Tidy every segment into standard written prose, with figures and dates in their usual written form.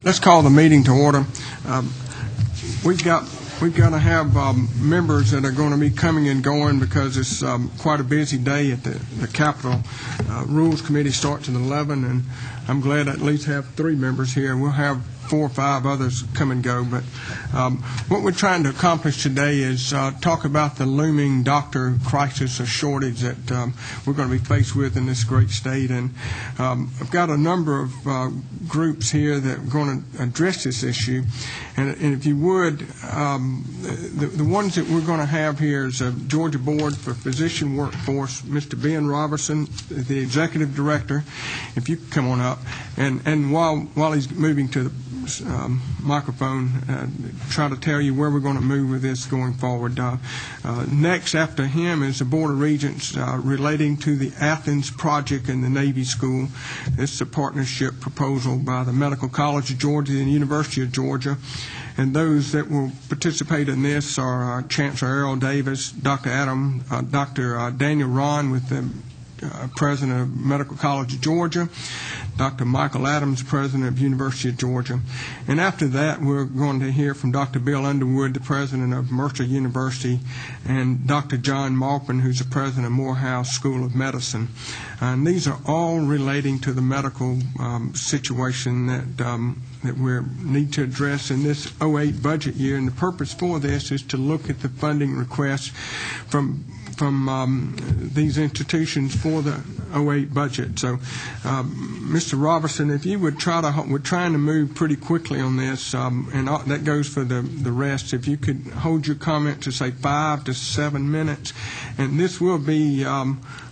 Let's call the meeting to order. We've got to have members that are going to be coming and going because it's quite a busy day at the Capitol. Rules Committee starts at 11, and I'm glad I at least have 3 members here. We'll have 4 or 5 others come and go. But what we're trying to accomplish today is talk about the looming doctor crisis or shortage that we're going to be faced with in this great state. And I've got a number of groups here that are going to address this issue. And if you would, the ones that we're going to have here is Georgia Board for Physician Workforce, Mr. Ben Robertson, the Executive Director, if you could come on up. And while he's moving to the microphone, try to tell you where we're going to move with this going forward. Next after him is the Board of Regents relating to the Athens project in the Navy School. This is a partnership proposal by the Medical College of Georgia and the University of Georgia. And those that will participate in this are Chancellor Errol Davis, Dr. Daniel Ron with the President of Medical College of Georgia, Dr. Michael Adams, President of University of Georgia. And after that, we're going to hear from Dr. Bill Underwood, the President of Mercer University, and Dr. John Maupin, who's the President of Morehouse School of Medicine. And these are all relating to the medical situation that we need to address in this 08 budget year. And the purpose for this is to look at the funding requests from these institutions for the 08 budget. So, Mr. Robertson, if you would we're trying to move pretty quickly on this, and that goes for the rest. If you could hold your comment to say 5 to 7 minutes, and this will be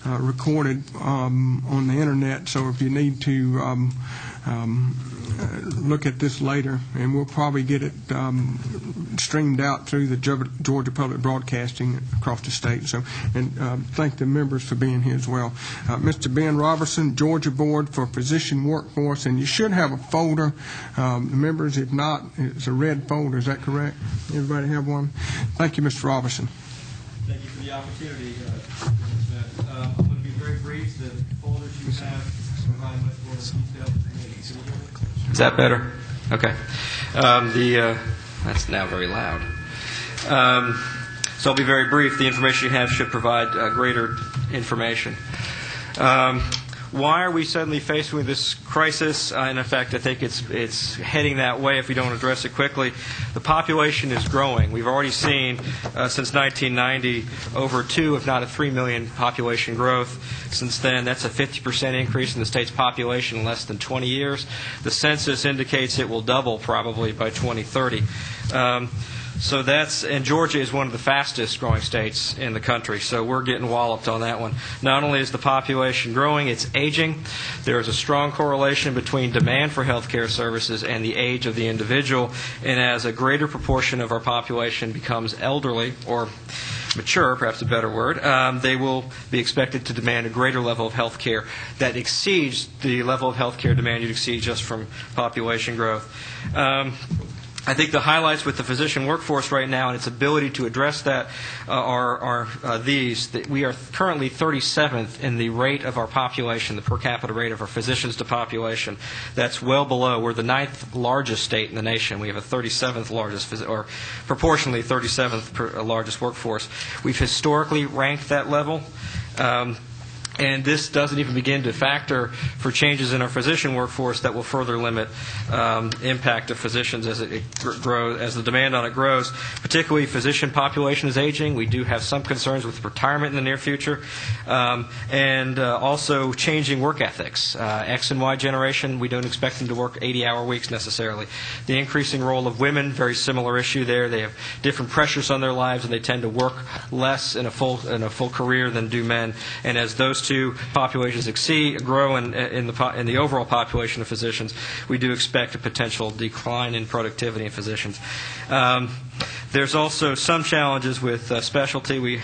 recorded on the internet. So if you need to look at this later, and we'll probably get it streamed out through the Georgia Public Broadcasting across the state. So, and thank the members for being here as well. Mr. Ben Robertson, Georgia Board for Physician Workforce, and you should have a folder. Members, if not, it's a red folder. Is that correct? Everybody have one? Thank you, Mr. Robertson. Thank you for the opportunity. I'm going to be very brief. The folders you have provide much more detail. Is that better? Okay. That's now very loud. So I'll be very brief. The information you have should provide greater information. Why are we suddenly faced with this crisis? In fact, I think it's heading that way if we don't address it quickly. The population is growing. We've already seen since 1990 over 2, if not a 3 million population growth. Since then, that's a 50% increase in the state's population in less than 20 years. The census indicates it will double probably by 2030. So and Georgia is one of the fastest growing states in the country, so we're getting walloped on that one. Not only is the population growing, it's aging. There is a strong correlation between demand for health care services and the age of the individual, and as a greater proportion of our population becomes elderly or mature, perhaps a better word, they will be expected to demand a greater level of health care that exceeds the level of health care demand you'd see just from population growth. I think the highlights with the physician workforce right now and its ability to address that are these. That we are currently 37th in the rate of our population, the per capita rate of our physicians to population. That's well below. We're the 9th largest state in the nation. We have a 37th largest, or proportionally 37th largest workforce. We've historically ranked that level. And this doesn't even begin to factor for changes in our physician workforce that will further limit impact of physicians as it grows, as the demand on it grows. Particularly, physician population is aging. We do have some concerns with retirement in the near future, and also changing work ethics. X and Y generation, we don't expect them to work 80-hour weeks necessarily. The increasing role of women, very similar issue there. They have different pressures on their lives, and they tend to work less in a full career than do men. And as those two populations grow in the overall population of physicians, we do expect a potential decline in productivity in physicians. There's also some challenges with specialty. We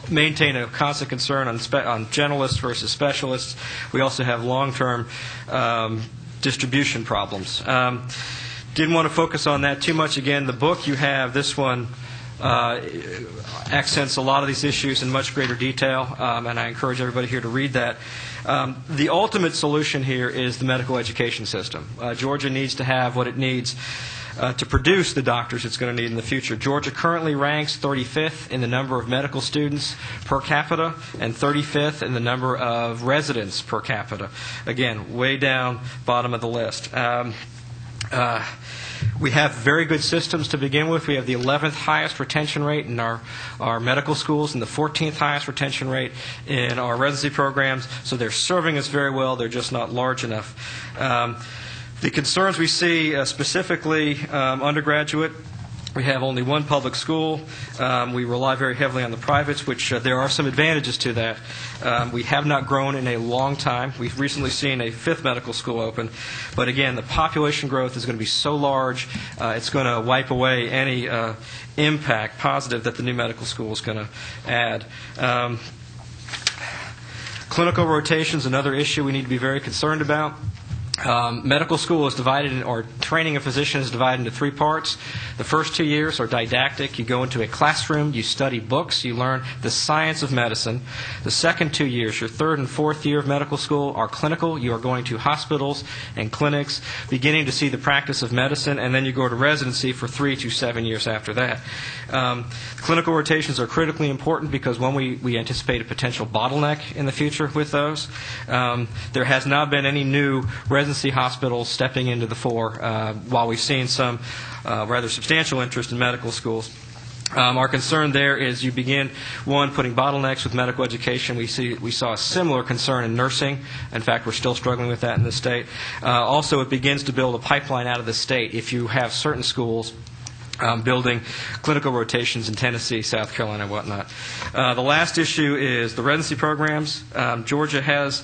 maintain a constant concern on generalists versus specialists. We also have long-term distribution problems. Didn't want to focus on that too much. Again, the book you have, this one, accents a lot of these issues in much greater detail, and I encourage everybody here to read that. The ultimate solution here is the medical education system. Georgia needs to have what it needs to produce the doctors it's going to need in the future. Georgia currently ranks 35th in the number of medical students per capita and 35th in the number of residents per capita. Again, way down bottom of the list. We have very good systems to begin with. We have the 11th highest retention rate in our medical schools and the 14th highest retention rate in our residency programs. So they're serving us very well. They're just not large enough. The concerns we see specifically undergraduate, we have only one public school. We rely very heavily on the privates, which there are some advantages to that. We have not grown in a long time. We've recently seen a 5th medical school open. But again, the population growth is going to be so large, it's going to wipe away any impact, positive, that the new medical school is going to add. Clinical rotation is another issue we need to be very concerned about. Medical school is divided, or training a physician is divided into 3 parts. The first 2 years are didactic. You go into a classroom, you study books, you learn the science of medicine. The second 2 years, your 3rd and 4th year of medical school, are clinical. You are going to hospitals and clinics, beginning to see the practice of medicine, and then you go to residency for 3 to 7 years after that. Clinical rotations are critically important because when we anticipate a potential bottleneck in the future with those. There has not been any new residency hospitals stepping into the fore, while we've seen some rather substantial interest in medical schools. Our concern there is you begin, one, putting bottlenecks with medical education. We saw a similar concern in nursing. In fact, we're still struggling with that in the state. Also, it begins to build a pipeline out of the state. If you have certain schools building clinical rotations in Tennessee, South Carolina, and whatnot. The last issue is the residency programs. Georgia has,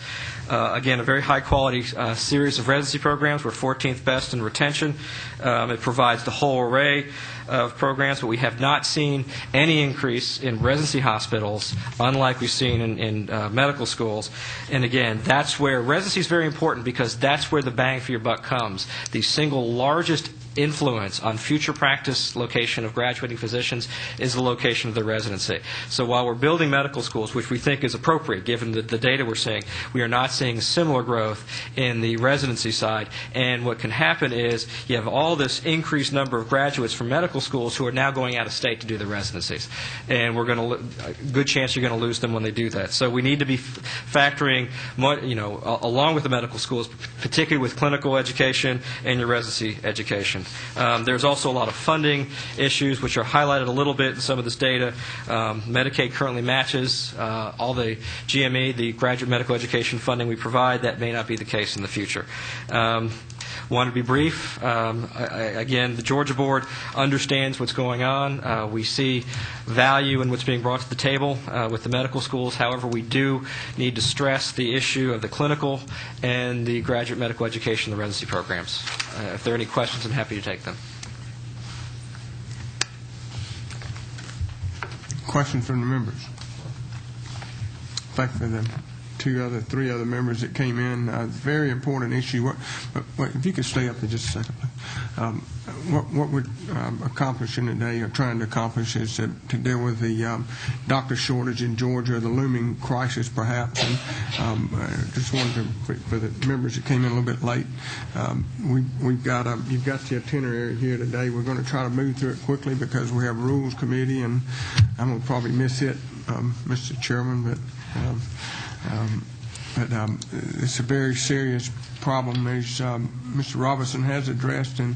again, a very high-quality series of residency programs. We're 14th best in retention. It provides the whole array of programs, but we have not seen any increase in residency hospitals, unlike we've seen in medical schools. And again, that's where residency is very important because that's where the bang for your buck comes. The single largest influence on future practice location of graduating physicians is the location of the residency. So while we're building medical schools, which we think is appropriate given the data we're seeing, we are not seeing similar growth in the residency side. And what can happen is you have all this increased number of graduates from medical schools who are now going out of state to do the residencies. And we're going to, a good chance you're going to lose them when they do that. So we need to be factoring, along with the medical schools, particularly with clinical education and your residency education. There's also a lot of funding issues, which are highlighted a little bit in some of this data. Medicaid currently matches all the GME, the graduate medical education funding we provide. That may not be the case in the future. Want to be brief. Again, the Georgia Board understands what's going on. We see value in what's being brought to the table with the medical schools. However, we do need to stress the issue of the clinical and the graduate medical education, the residency programs. If there are any questions, I'm happy to take them. Questions from the members? Thank you for them. 3 other members that came in. Very important issue. If you could stay up for just a second, please. What we're accomplishing today, or trying to accomplish, is to deal with the doctor shortage in Georgia, the looming crisis, perhaps. And just wanted to, for the members that came in a little bit late, you've got the itinerary here today. We're going to try to move through it quickly because we have Rules Committee, and I'm going to probably miss it, Mr. Chairman, but it's a very serious problem, as Mr. Robinson has addressed. And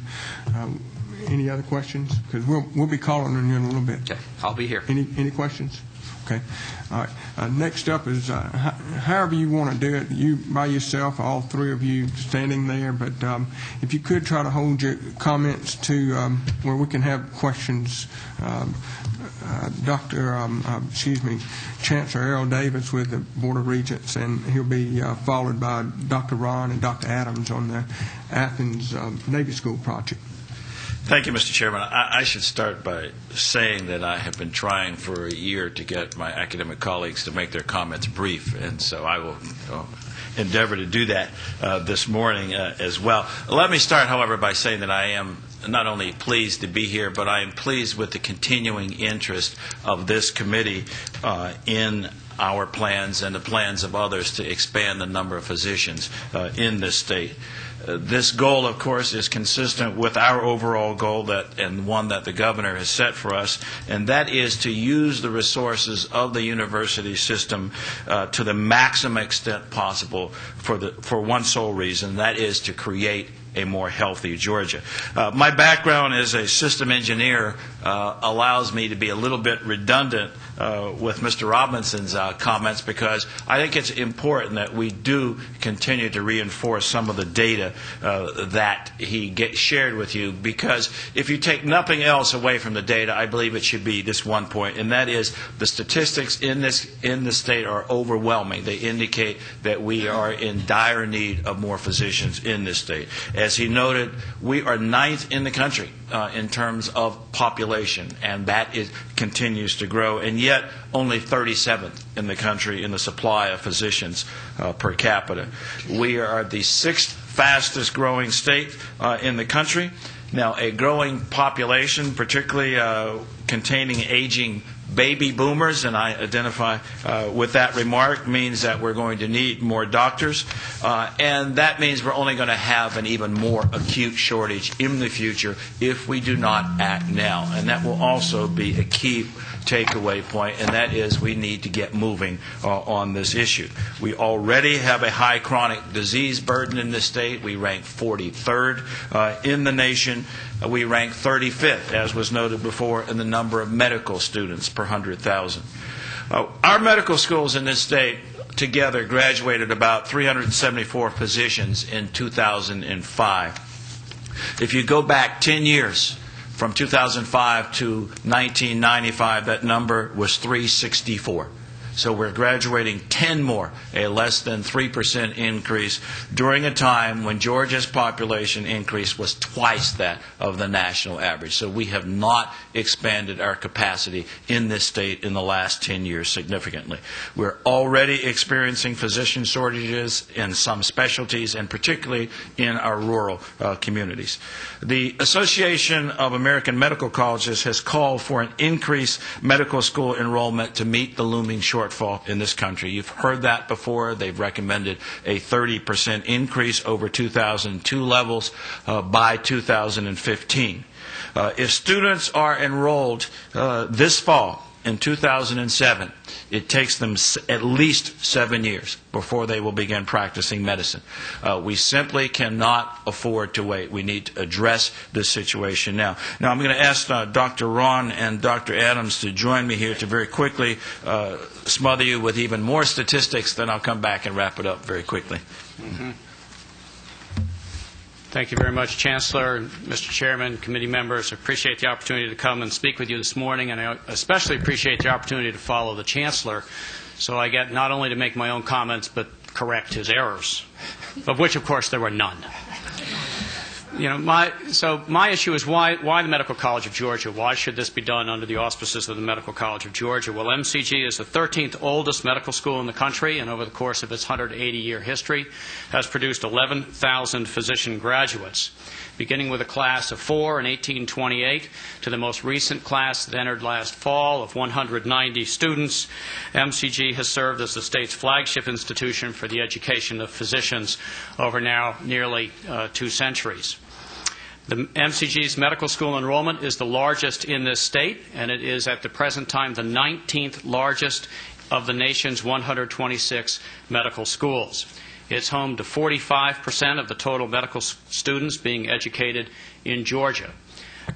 any other questions? Because we'll be calling on you in a little bit. Okay, I'll be here. Any questions? Okay. All right. Next up is however you want to do it. You by yourself, all 3 of you standing there. But if you could try to hold your comments to where we can have questions. Chancellor Errol Davis with the Board of Regents, and he'll be followed by Dr. Ron and Dr. Adams on the Athens Navy School project. Thank you, Mr. Chairman. I should start by saying that I have been trying for a year to get my academic colleagues to make their comments brief, and so I will endeavor to do that this morning as well. Let me start, however, by saying that I am not only pleased to be here, but I am pleased with the continuing interest of this committee in our plans and the plans of others to expand the number of physicians in this state. This goal, of course, is consistent with our overall goal and one that the governor has set for us, and that is to use the resources of the university system to the maximum extent possible for one sole reason, that is to create a more healthy Georgia. My background as a system engineer allows me to be a little bit redundant with Mr. Robinson's comments, because I think it's important that we do continue to reinforce some of the data that he shared with you, because if you take nothing else away from the data, I believe it should be this one point, and that is the statistics in the state are overwhelming. They indicate that we are in dire need of more physicians in this state. As he noted, we are 9th in the country in terms of population, and that continues to grow, and yet only 37th in the country in the supply of physicians per capita. We are the 6th fastest growing state in the country. Now, a growing population, particularly containing aging baby boomers, and I identify with that remark, means that we're going to need more doctors, and that means we're only going to have an even more acute shortage in the future if we do not act now. And that will also be a key takeaway point, and that is we need to get moving on this issue. We already have a high chronic disease burden in this state. We rank 43rd in the nation. We rank 35th, as was noted before, in the number of medical students per 100,000. Our medical schools in this state together graduated about 374 physicians in 2005. If you go back 10 years, from 2005 to 1995, that number was 364. So we're graduating 10 more, a less than 3% increase, during a time when Georgia's population increase was twice that of the national average. So we have not expanded our capacity in this state in the last 10 years significantly. We're already experiencing physician shortages in some specialties, and particularly in our rural communities. The Association of American Medical Colleges has called for an increased medical school enrollment to meet the looming shortfall in this country. You've heard that before. They've recommended a 30% increase over 2002 levels by 2015. If students are enrolled this fall in 2007, it takes them at least 7 years before they will begin practicing medicine. We simply cannot afford to wait. We need to address this situation now. Now, I'm going to ask Dr. Ron and Dr. Adams to join me here to very quickly smother you with even more statistics, then I'll come back and wrap it up very quickly. Mm-hmm. Thank you very much, Chancellor, Mr. Chairman, committee members. I appreciate the opportunity to come and speak with you this morning, and I especially appreciate the opportunity to follow the Chancellor, so I get not only to make my own comments, but correct his errors, of which, of course, there were none. My issue is why the Medical College of Georgia? Why should this be done under the auspices of the Medical College of Georgia? Well, MCG is the 13th oldest medical school in the country, and over the course of its 180-year history has produced 11,000 physician graduates, beginning with a class of 4 in 1828 to the most recent class that entered last fall of 190 students. MCG has served as the state's flagship institution for the education of physicians over now nearly 2 centuries. The MCG's medical school enrollment is the largest in this state, and it is at the present time the 19th largest of the nation's 126 medical schools. It's home to 45% of the total medical students being educated in Georgia.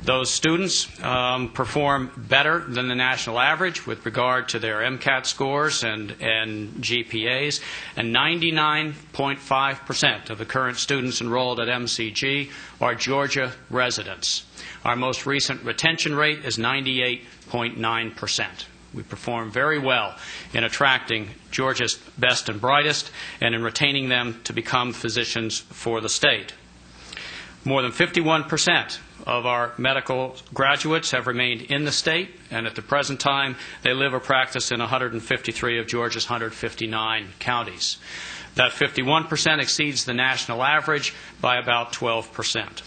Those students perform better than the national average with regard to their MCAT scores and GPAs, and 99.5% of the current students enrolled at MCG are Georgia residents. Our most recent retention rate is 98.9%. We perform very well in attracting Georgia's best and brightest and in retaining them to become physicians for the state. More than 51% of our medical graduates have remained in the state, and at the present time they live or practice in 153 of Georgia's 159 counties. That 51% exceeds the national average by about 12%.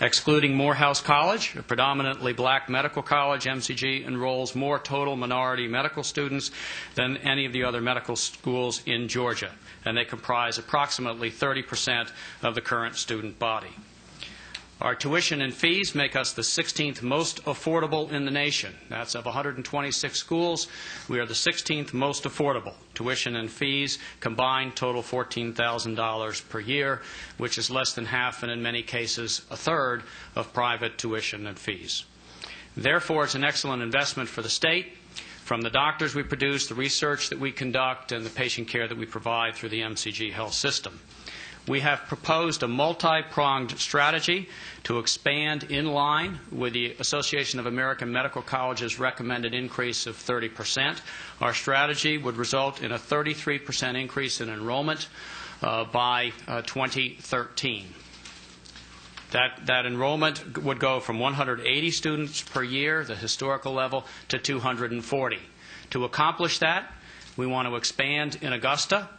Excluding Morehouse College, a predominantly black medical college, MCG enrolls more total minority medical students than any of the other medical schools in Georgia, and they comprise approximately 30% of the current student body. Our tuition and fees make us the 16th most affordable in the nation. That's of 126 schools. We are the 16th most affordable. Tuition and fees combined total $14,000 per year, which is less than half and in many cases a third of private tuition and fees. Therefore, it's an excellent investment for the state, from the doctors we produce, the research that we conduct, and the patient care that we provide through the MCG health system. We have proposed a multi-pronged strategy to expand in line with the Association of American Medical Colleges' recommended increase of 30%. Our strategy would result in a 33% increase in enrollment by 2013. That enrollment would go from 180 students per year, the historical level, to 240. To accomplish that, we want to expand in Augusta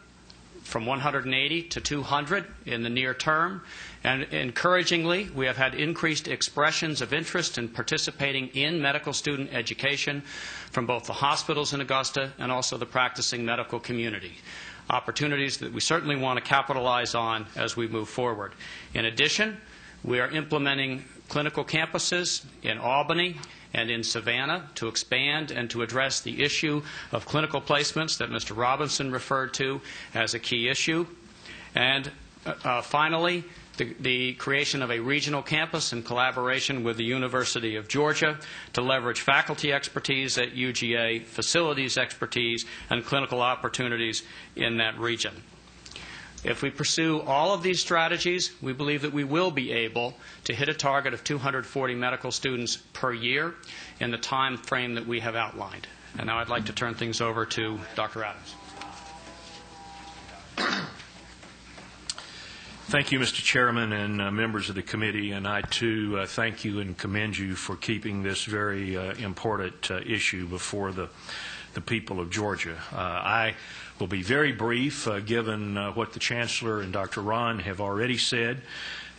from 180 to 200 in the near term. And encouragingly, we have had increased expressions of interest in participating in medical student education from both the hospitals in Augusta and also the practicing medical community. Opportunities that we certainly want to capitalize on as we move forward. In addition, we are implementing clinical campuses in Albany and in Savannah to expand and to address the issue of clinical placements that Mr. Robinson referred to as a key issue. And finally, the creation of a regional campus in collaboration with the University of Georgia to leverage faculty expertise at UGA, facilities expertise, and clinical opportunities in that region. If we pursue all of these strategies, we believe that we will be able to hit a target of 240 medical students per year in the time frame that we have outlined. And now I'd like to turn things over to Dr. Adams. Thank you, Mr. Chairman and members of the committee, and I too thank you and commend you for keeping this very important issue before the people of Georgia. I will be very brief, given what the Chancellor and Dr. Ron have already said.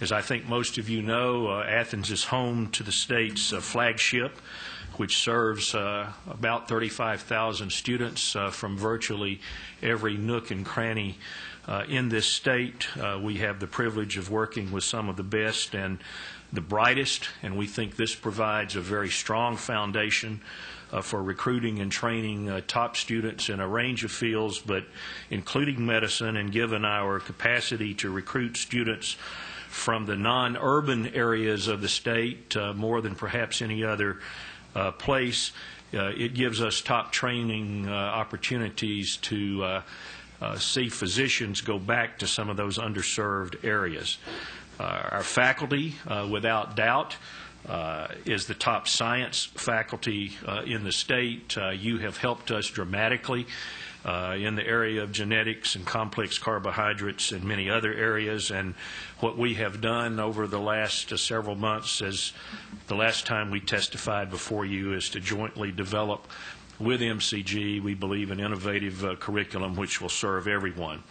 As I think most of you know, Athens is home to the state's flagship, which serves about 35,000 students from virtually every nook and cranny in this state. We have the privilege of working with some of the best and the brightest, and we think this provides a very strong foundation for recruiting and training top students in a range of fields, but including medicine, and given our capacity to recruit students from the non-urban areas of the state more than perhaps any other place, it gives us top training opportunities to see physicians go back to some of those underserved areas. Our faculty, without doubt, is the top science faculty in the state. You have helped us dramatically in the area of genetics and complex carbohydrates and many other areas. And what we have done over the last several months, as the last time we testified before you, is to jointly develop with MCG, we believe, an innovative curriculum which will serve everyone.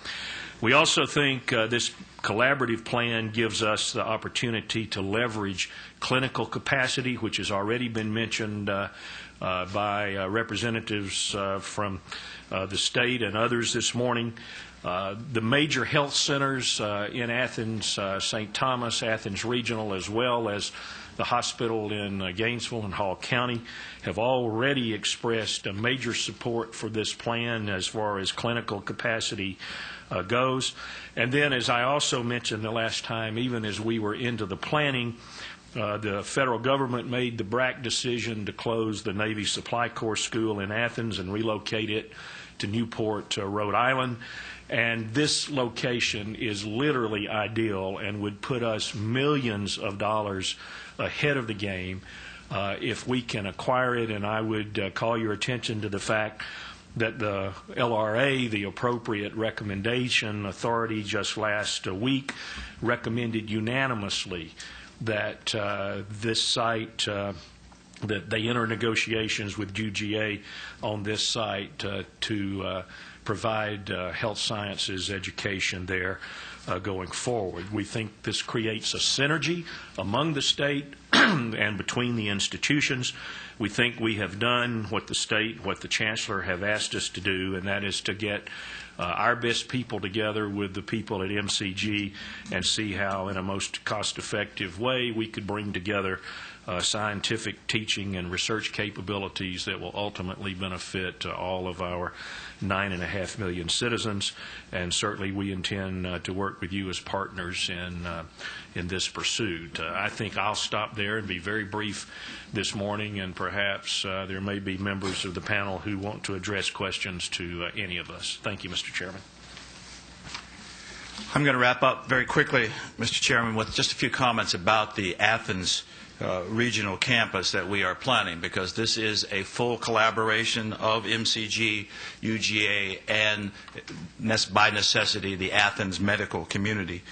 We also think this collaborative plan gives us the opportunity to leverage clinical capacity, which has already been mentioned by representatives from the state and others this morning. The major health centers in Athens, St. Thomas, Athens Regional, as well as the hospital in Gainesville and Hall County, have already expressed a major support for this plan as far as clinical capacity goes. And then, as I also mentioned the last time, even as we were into the planning, the federal government made the BRAC decision to close the Navy Supply Corps School in Athens and relocate it to Newport, Rhode Island. And this location is literally ideal and would put us millions of dollars ahead of the game if we can acquire it. And I would call your attention to the fact that the LRA, the appropriate recommendation authority, just last week recommended unanimously that this site, that they enter negotiations with UGA on this site to provide health sciences education there. going forward. We think this creates a synergy among the state and between the institutions. We think we have done what the state, what the chancellor have asked us to do, and that is to get our best people together with the people at MCG and see how, in a most cost-effective way, we could bring together scientific teaching and research capabilities that will ultimately benefit all of our 9.5 million citizens. And certainly we intend to work with you as partners in this pursuit. I think I'll stop there and be very brief this morning, and perhaps there may be members of the panel who want to address questions to any of us. Thank you, Mr. Chairman. I'm going to wrap up very quickly, Mr. Chairman, with just a few comments about the Athens regional campus that we are planning, because this is a full collaboration of MCG, UGA, and by necessity the Athens medical community.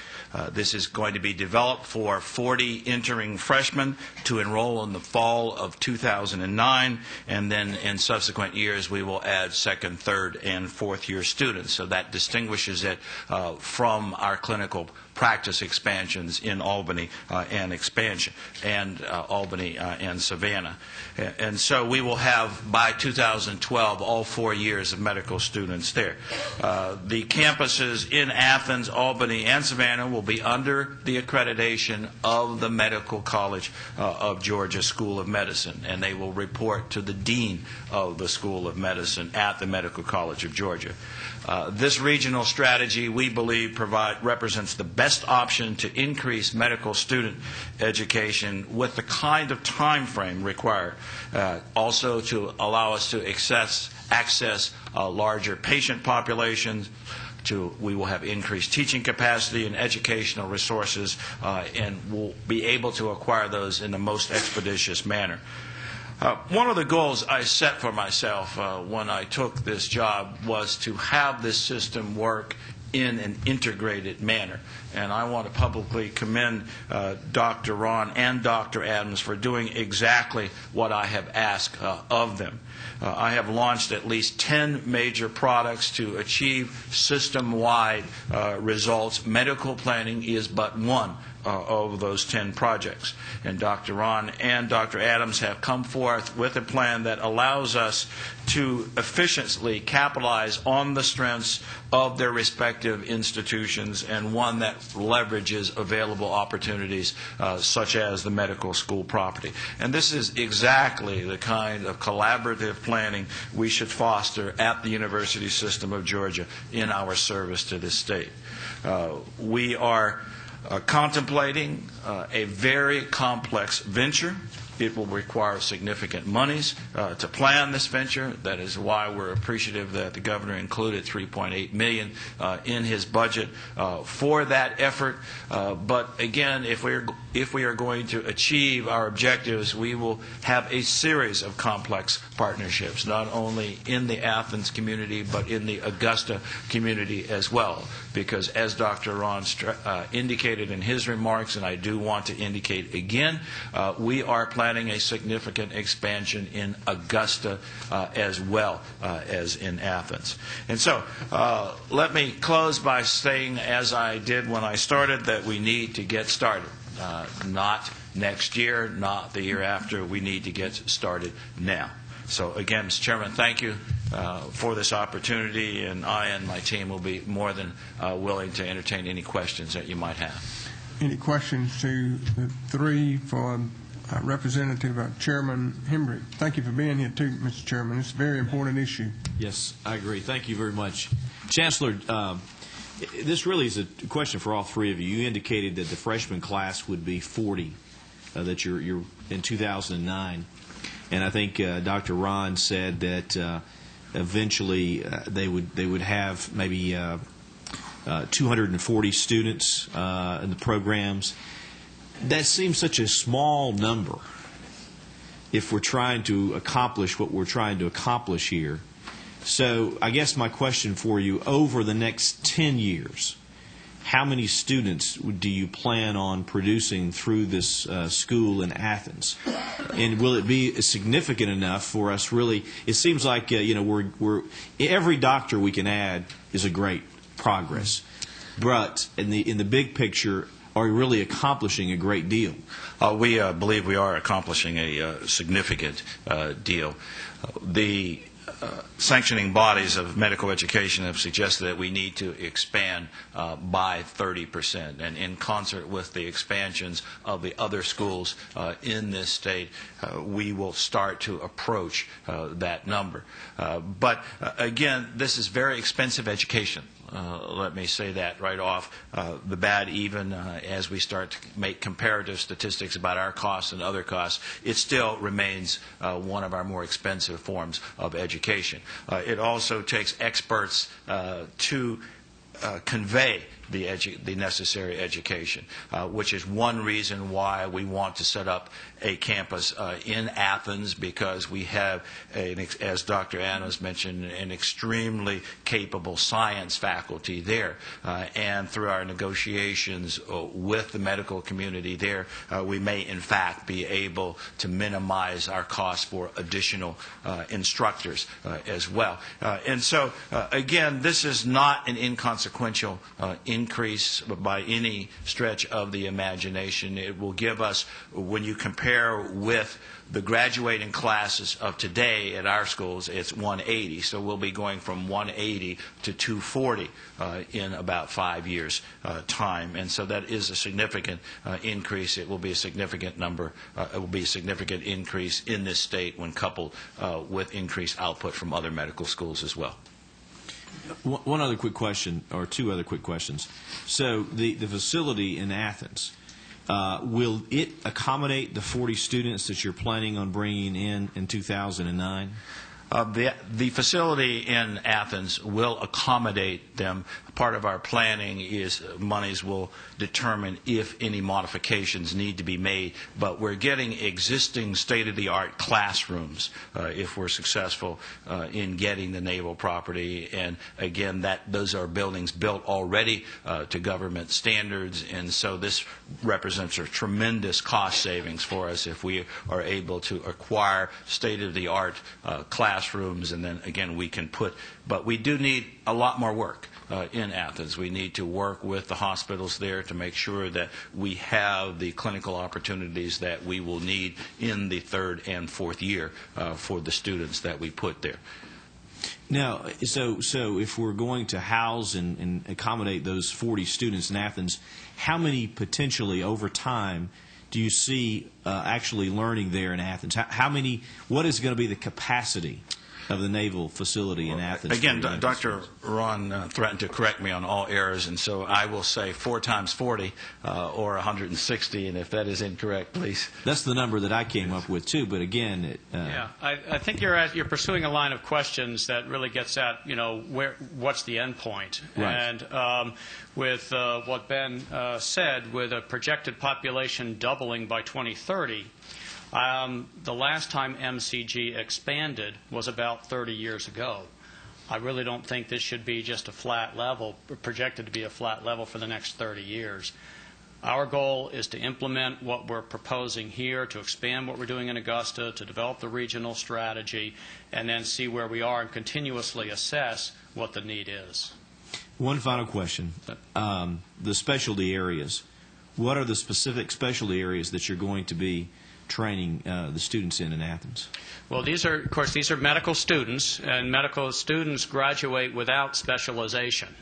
This is going to be developed for 40 entering freshmen to enroll in the fall of 2009, and then in subsequent years we will add second, third, and fourth year students. So that distinguishes it from our clinical practice expansions in Albany and Albany and Savannah. And so we will have, by 2012, all 4 years of medical students there. The campuses in Athens, Albany, and Savannah will be under the accreditation of the Medical College of Georgia School of Medicine, and they will report to the Dean of the School of Medicine at the Medical College of Georgia. This regional strategy, we believe, represents the best option to increase medical student education with the kind of time frame required. Also to allow us to access larger patient populations. We will have increased teaching capacity and educational resources, and we'll be able to acquire those in the most expeditious manner. One of the goals I set for myself when I took this job was to have this system work in an integrated manner. And I want to publicly commend Dr. Ron and Dr. Adams for doing exactly what I have asked of them. I have launched at least 10 major products to achieve system-wide results. Medical planning is but one of those 10 projects. And Dr. Ron and Dr. Adams have come forth with a plan that allows us to efficiently capitalize on the strengths of their respective institutions, and one that leverages available opportunities such as the medical school property. And this is exactly the kind of collaborative planning we should foster at the University System of Georgia in our service to this state. We are contemplating a very complex venture. It will require significant monies to plan this venture. That is why we're appreciative that the governor included $3.8 million in his budget for that effort. But again, if we are going to achieve our objectives, we will have a series of complex partnerships, not only in the Athens community, but in the Augusta community as well. Because as Dr. Ron indicated in his remarks, and I do want to indicate again, we are planning a significant expansion in Augusta as well as in Athens. And so let me close by saying, as I did when I started, that we need to get started. Not next year, not the year after. We need to get started now. So again, Mr. Chairman, thank you for this opportunity, and I and my team will be more than willing to entertain any questions that you might have. Any questions to the three for Representative Chairman Hembree? Thank you for being here too, Mr. Chairman. It's a very important issue. Yes, I agree. Thank you very much. Chancellor, this really is a question for all three of you. You indicated that the freshman class would be 40, that you're in 2009. And I think Dr. Ron said that eventually they would have maybe 240 students in the programs. That seems such a small number if we're trying to accomplish what we're trying to accomplish here. So I guess my question for you, over the next 10 years, how many students do you plan on producing through this school in Athens? And will it be significant enough for us really? It seems like we're every doctor we can add is a great progress. But in the big picture, are we really accomplishing a great deal? We believe we are accomplishing a significant deal. The sanctioning bodies of medical education have suggested that we need to expand by 30%, and in concert with the expansions of the other schools in this state, we will start to approach that number. But again, this is very expensive education. Let me say that right off the bat, even as we start to make comparative statistics about our costs and other costs, it still remains one of our more expensive forms of education. It also takes experts to convey the necessary education, which is one reason why we want to set up a campus in Athens, because we have, as Dr. Annas mentioned, an extremely capable science faculty there. And through our negotiations with the medical community there, we may in fact be able to minimize our costs for additional instructors as well. And so, again, this is not an inconsequential increase by any stretch of the imagination. It will give us, when you compare with the graduating classes of today at our schools, it's 180. So we'll be going from 180 to 240 in about 5 years' time. And so that is a significant increase. It will be a significant number. It will be a significant increase in this state when coupled with increased output from other medical schools as well. One other quick question, or two other quick questions. So the facility in Athens, will it accommodate the 40 students that you're planning on bringing in 2009? The facility in Athens will accommodate them. Part of our planning is monies will determine if any modifications need to be made, but we're getting existing state-of-the-art classrooms if we're successful in getting the naval property. And again, those are buildings built already to government standards, and so this represents a tremendous cost savings for us if we are able to acquire state-of-the-art classrooms, and then again we can but we do need a lot more work in Athens. We need to work with the hospitals there to make sure that we have the clinical opportunities that we will need in the third and fourth year for the students that we put there. Now, so if we're going to house and accommodate those 40 students in Athens, how many potentially over time do you see actually learning there in Athens? What is going to be the capacity of the naval facility in Athens? Again, Dr. Ron threatened to correct me on all errors, and so I will say 4 times 40 or 160, and if that is incorrect, please. That's the number that I came up with too, but again, I think you're pursuing a line of questions that really gets at what's the end point, right. And with what Ben said, with a projected population doubling by 2030. The last time MCG expanded was about 30 years ago. I really don't think this should be just a flat level, projected to be a flat level for the next 30 years. Our goal is to implement what we're proposing here, to expand what we're doing in Augusta, to develop the regional strategy, and then see where we are and continuously assess what the need is. One final question. The specialty areas. What are the specific specialty areas that you're going to be training the students in Athens? Well, these are medical students, and medical students graduate without specialization.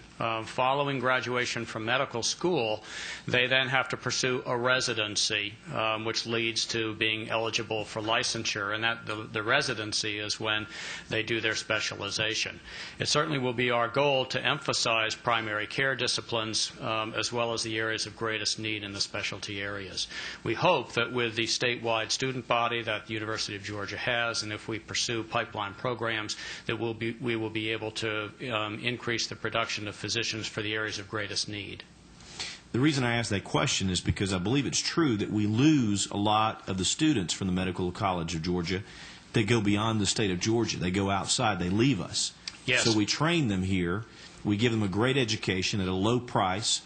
Following graduation from medical school, they then have to pursue a residency, which leads to being eligible for licensure, and the residency is when they do their specialization. It certainly will be our goal to emphasize primary care disciplines as well as the areas of greatest need in the specialty areas. We hope that with the statewide student body that the University of Georgia has, and if we pursue pipeline programs, that we will be able to increase the production of physicians for the areas of greatest need. The reason I ask that question is because I believe it's true that we lose a lot of the students from the Medical College of Georgia. They go beyond the state of Georgia. They go outside. They leave us. Yes. So we train them here. We give them a great education at a low price,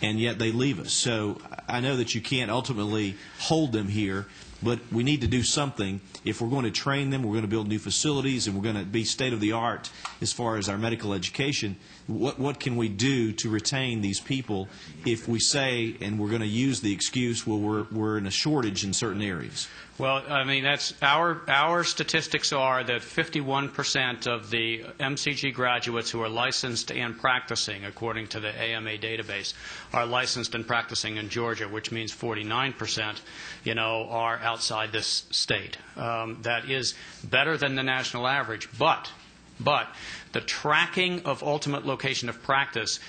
and yet they leave us. So I know that you can't ultimately hold them here but we need to do something. If we're going to train them, we're going to build new facilities, and we're going to be state-of-the-art as far as our medical education. What can we do to retain these people if we say, and we're going to use the excuse, well, we're in a shortage in certain areas? Well, I mean, that's our statistics are that 51% of the MCG graduates who are licensed and practicing, according to the AMA database, are licensed and practicing in Georgia, which means 49%, are outside this state. That is better than the national average, but the tracking of ultimate location of practice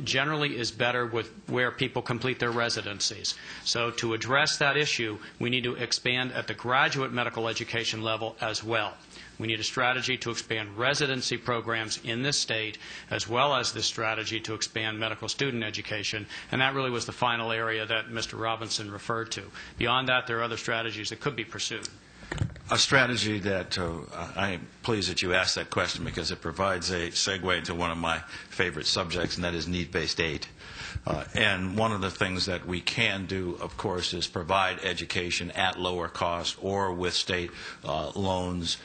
generally is better with where people complete their residencies. So to address that issue, we need to expand at the graduate medical education level as well. We need a strategy to expand residency programs in this state, as well as this strategy to expand medical student education, and that really was the final area that Mr. Robinson referred to. Beyond that, there are other strategies that could be pursued. A strategy that I am pleased that you asked that question, because it provides a segue into one of my favorite subjects, and that is need-based aid. And one of the things that we can do, of course, is provide education at lower cost or with state loans,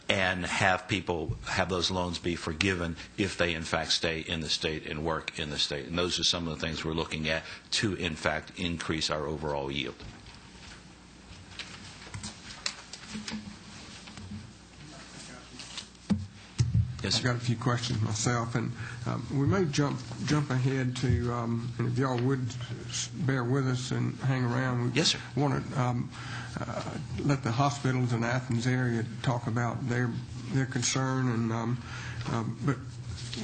and have people have those loans be forgiven if they, in fact, stay in the state and work in the state. And those are some of the things we're looking at to, in fact, increase our overall yield. Yes, I've got a few questions myself, and we may jump ahead to, and if y'all would bear with us and hang around. We Yes, sir. want to let the hospitals in the Athens area talk about their concern, and but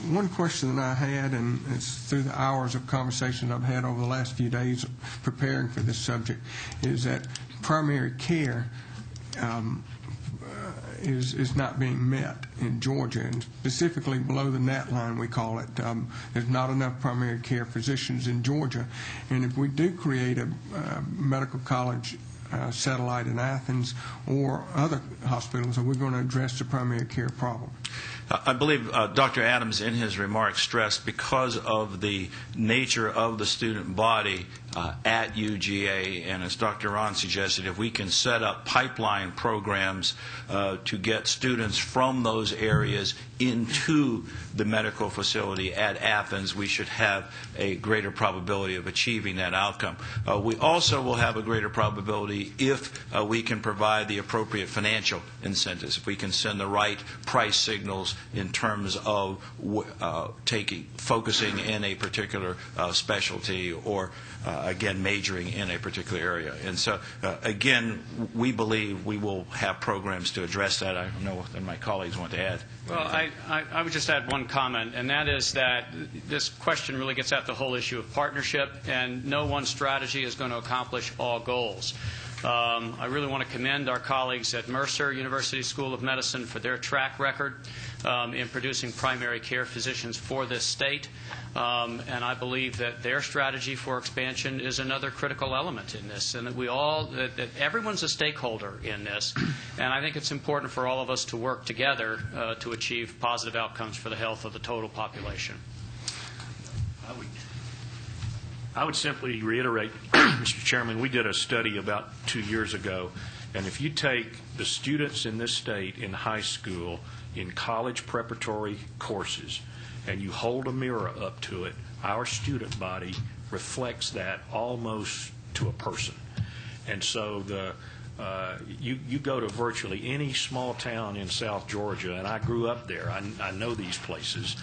one question that I had, and it's through the hours of conversation I've had over the last few days preparing for this subject, is that primary care is not being met in Georgia, and specifically below the NAT line, we call it. There's not enough primary care physicians in Georgia, and if we do create a medical college satellite in Athens or other hospitals, are we going to address the primary care problem? I believe Dr. Adams, in his remarks, stressed because of the nature of the student body at UGA, and as Dr. Ron suggested, if we can set up pipeline programs to get students from those areas into the medical facility at Athens, we should have a greater probability of achieving that outcome. We also will have a greater probability if we can provide the appropriate financial incentives, if we can send the right price signals in terms of focusing in a particular specialty, or again, majoring in a particular area. And so, again, we believe we will have programs to address that. I don't know if my colleagues want to add. Well, I would just add one comment, and that is that this question really gets at the whole issue of partnership, and no one strategy is going to accomplish all goals. I really want to commend our colleagues at Mercer University School of Medicine for their track record in producing primary care physicians for this state. And I believe that their strategy for expansion is another critical element in this, and that that everyone's a stakeholder in this. And I think it's important for all of us to work together to achieve positive outcomes for the health of the total population. I would simply reiterate, Mr. Chairman, we did a study about 2 years ago, and if you take the students in this state in high school in college preparatory courses and you hold a mirror up to it, our student body reflects that almost to a person. And so you go to virtually any small town in South Georgia, and I grew up there. I know these places.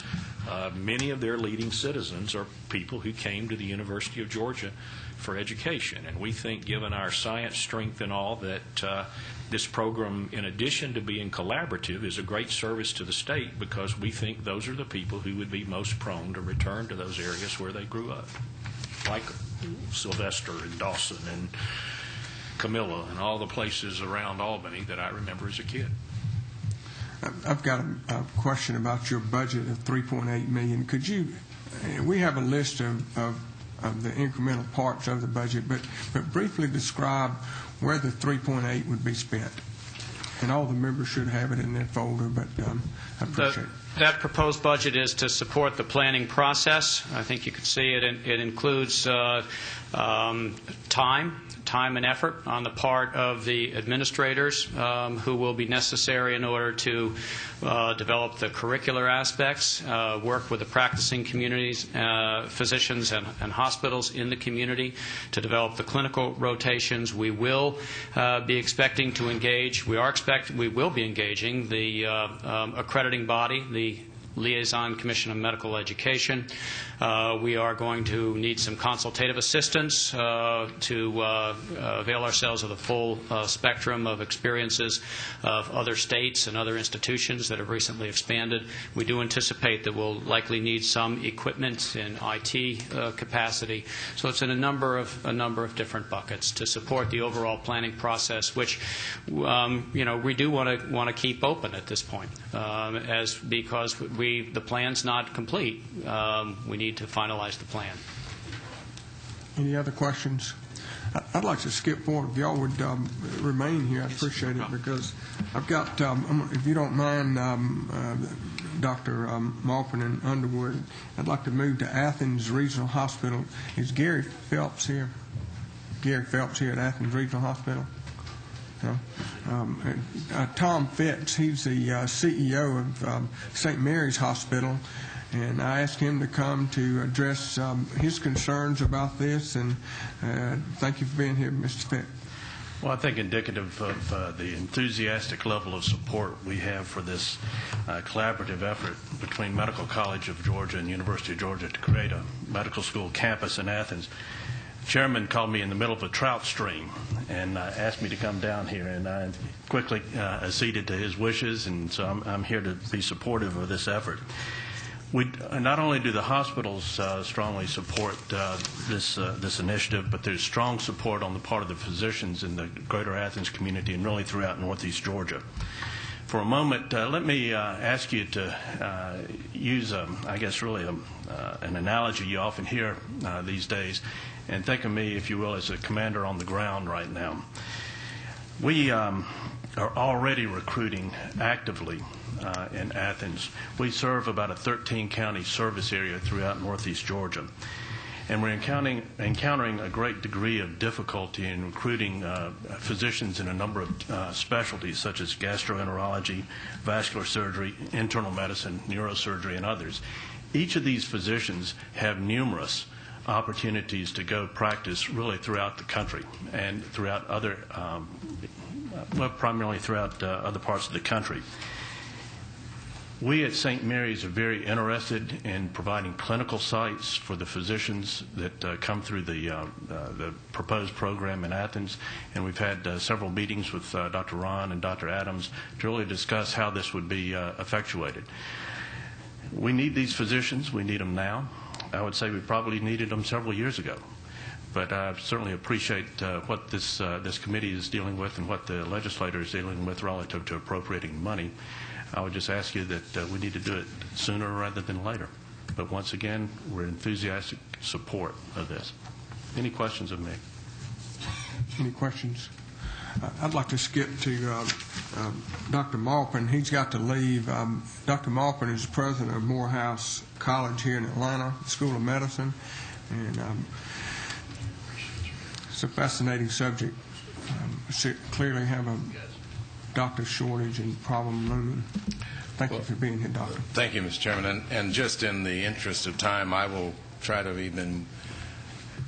Many of their leading citizens are people who came to the University of Georgia for education. And we think, given our science strength and all, that this program, in addition to being collaborative, is a great service to the state, because we think those are the people who would be most prone to return to those areas where they grew up, like Sylvester and Dawson and Camilla and all the places around Albany that I remember as a kid. I've got a question about your budget of $3.8 million. Could you? We have a list of the incremental parts of the budget, but briefly describe where the $3.8 would be spent. And all the members should have it in their folder, but I appreciate it. That proposed budget is to support the planning process. I think you can see it includes time and effort on the part of the administrators who will be necessary in order to develop the curricular aspects, work with the practicing communities, physicians and hospitals in the community to develop the clinical rotations. We will be expecting to engage, we will be engaging the accrediting body, the Liaison Commission on Medical Education. We are going to need some consultative assistance to avail ourselves of the full spectrum of experiences of other states and other institutions that have recently expanded. We do anticipate that we'll likely need some equipment in IT capacity. So it's in a number of different buckets to support the overall planning process, which we do want to keep open at this point, because the plan's not complete. We need to finalize the plan. Any other questions? I'd like to skip forward. If y'all would remain here, I'd appreciate it, because I've got, if you don't mind, Dr. Maupin and Underwood, I'd like to move to Athens Regional Hospital. Is Gary Phelps here? Gary Phelps here at Athens Regional Hospital? No? Tom Fitz, he's the CEO of St. Mary's Hospital, and I asked him to come to address his concerns about this, and thank you for being here, Mr. Fitz. Well, I think indicative of the enthusiastic level of support we have for this collaborative effort between Medical College of Georgia and University of Georgia to create a medical school campus in Athens. The chairman called me in the middle of a trout stream and asked me to come down here, and I quickly acceded to his wishes, and so I'm here to be supportive of this effort. We not only do the hospitals strongly support this initiative, but there's strong support on the part of the physicians in the greater Athens community and really throughout Northeast Georgia. For a moment, let me ask you to use, I guess, really an analogy you often hear these days, and think of me, if you will, as a commander on the ground right now. We are already recruiting actively in Athens. We serve about a 13-county service area throughout Northeast Georgia. And we're encountering a great degree of difficulty in recruiting physicians in a number of specialties, such as gastroenterology, vascular surgery, internal medicine, neurosurgery, and others. Each of these physicians have numerous opportunities to go practice really throughout the country and throughout other, primarily throughout other parts of the country. We at St. Mary's are very interested in providing clinical sites for the physicians that come through the proposed program in Athens, and we've had several meetings with Dr. Ron and Dr. Adams to really discuss how this would be effectuated. We need these physicians. We need them now. I would say we probably needed them several years ago. But I certainly appreciate what this committee is dealing with and what the legislator is dealing with relative to appropriating money. I would just ask you that we need to do it sooner rather than later. But once again, we're enthusiastic support of this. Any questions of me? Any questions? I'd like to skip to Dr. Maupin. He's got to leave. Dr. Maupin is president of Morehouse College here in Atlanta, School of Medicine, and it's a fascinating subject. Clearly have a doctor shortage and problem looming. Thank you for being here, Doctor. Thank you, Mr. Chairman. And just in the interest of time, I will try to even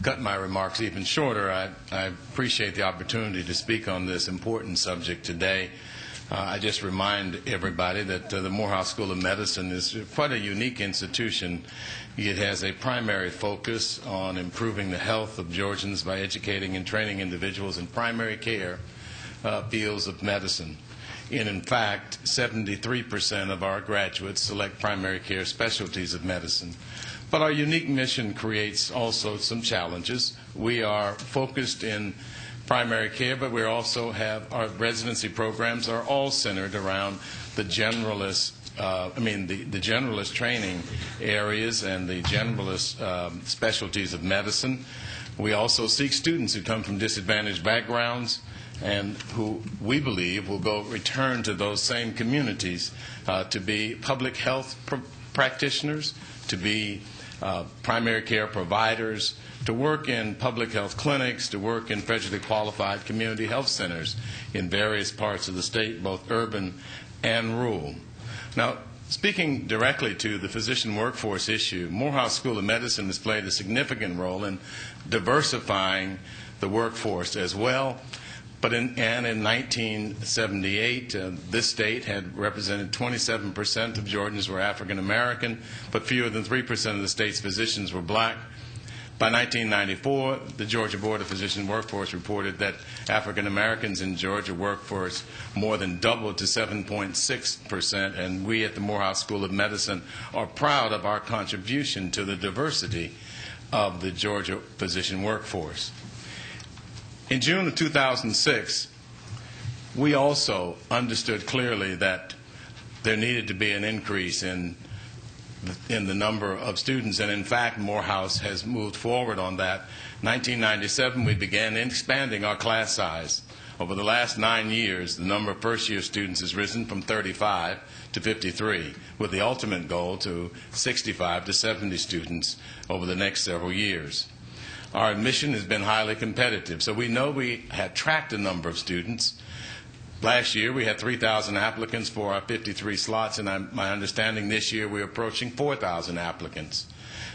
cut my remarks even shorter. I appreciate the opportunity to speak on this important subject today. I just remind everybody that the Morehouse School of Medicine is quite a unique institution. It has a primary focus on improving the health of Georgians by educating and training individuals in primary care fields of medicine. And in fact, 73% of our graduates select primary care specialties of medicine. But our unique mission creates also some challenges. We are focused in primary care, but we also have our residency programs are all centered around the generalist the generalist training areas and the generalist specialties of medicine. We also seek students who come from disadvantaged backgrounds and who we believe will return to those same communities to be public health practitioners, to be primary care providers, to work in public health clinics, to work in federally qualified community health centers in various parts of the state, both urban and rural. Now, speaking directly to the physician workforce issue, Morehouse School of Medicine has played a significant role in diversifying the workforce as well. But in 1978, this state had represented 27% of Georgians were African American, but fewer than 3% of the state's physicians were black. By 1994, the Georgia Board of Physician Workforce reported that African Americans in Georgia workforce more than doubled to 7.6%, and we at the Morehouse School of Medicine are proud of our contribution to the diversity of the Georgia physician workforce. In June of 2006, we also understood clearly that there needed to be an increase in the number of students, and in fact, Morehouse has moved forward on that. In 1997, we began expanding our class size. Over the last 9 years, the number of first-year students has risen from 35 to 53, with the ultimate goal to 65 to 70 students over the next several years. Our admission has been highly competitive, so we know we attract a number of students. Last year, we had 3,000 applicants for our 53 slots, and my understanding this year we're approaching 4,000 applicants.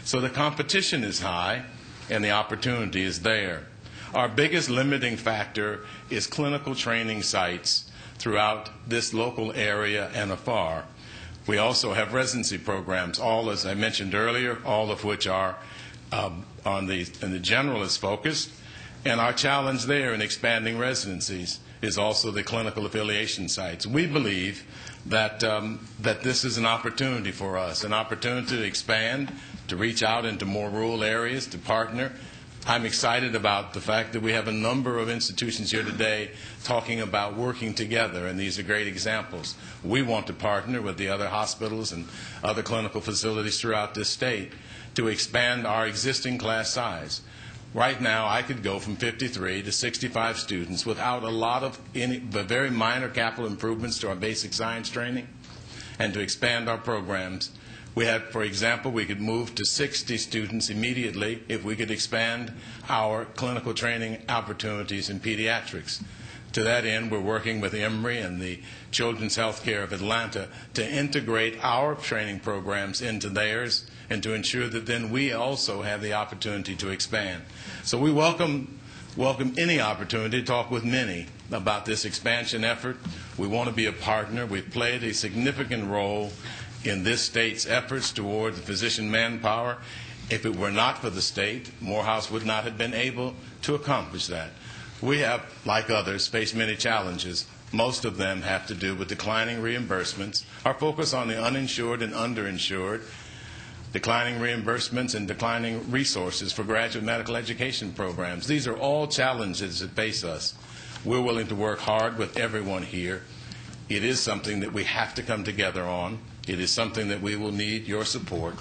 So the competition is high, and the opportunity is there. Our biggest limiting factor is clinical training sites throughout this local area and afar. We also have residency programs, all, as I mentioned earlier, all of which are in the generalist focus, and our challenge there in expanding residencies is also the clinical affiliation sites. We believe that this is an opportunity for us, an opportunity to expand, to reach out into more rural areas, to partner. I'm excited about the fact that we have a number of institutions here today talking about working together, and these are great examples. We want to partner with the other hospitals and other clinical facilities throughout this state to expand our existing class size. Right now, I could go from 53 to 65 students without a lot of very minor capital improvements to our basic science training, and to expand our programs. We had, for example, we could move to 60 students immediately if we could expand our clinical training opportunities in pediatrics. To that end, we're working with Emory and the Children's Healthcare of Atlanta to integrate our training programs into theirs and to ensure that then we also have the opportunity to expand. So we welcome any opportunity to talk with many about this expansion effort. We want to be a partner. We've played a significant role in this state's efforts toward the physician manpower. If it were not for the state, Morehouse would not have been able to accomplish that. We have, like others, faced many challenges. Most of them have to do with declining reimbursements, our focus on the uninsured and underinsured, declining reimbursements and declining resources for graduate medical education programs. These are all challenges that face us. We're willing to work hard with everyone here. It is something that we have to come together on. It is something that we will need your support.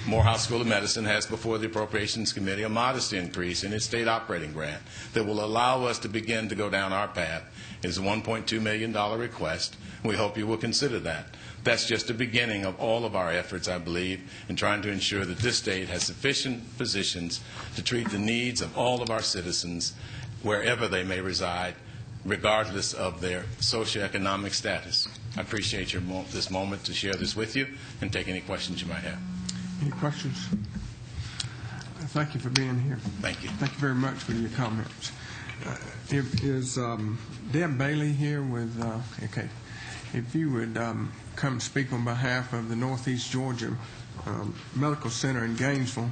Morehouse School of Medicine has before the Appropriations Committee a modest increase in its state operating grant that will allow us to begin to go down our path. It is a $1.2 million request. We hope you will consider that. That's just the beginning of all of our efforts, I believe, in trying to ensure that this state has sufficient physicians to treat the needs of all of our citizens wherever they may reside, regardless of their socioeconomic status. I appreciate this moment to share this with you and take any questions you might have. Any questions? Thank you for being here. Thank you. Thank you very much for your comments. Is Deb Bailey here with, okay, if you would come speak on behalf of the Northeast Georgia Medical Center in Gainesville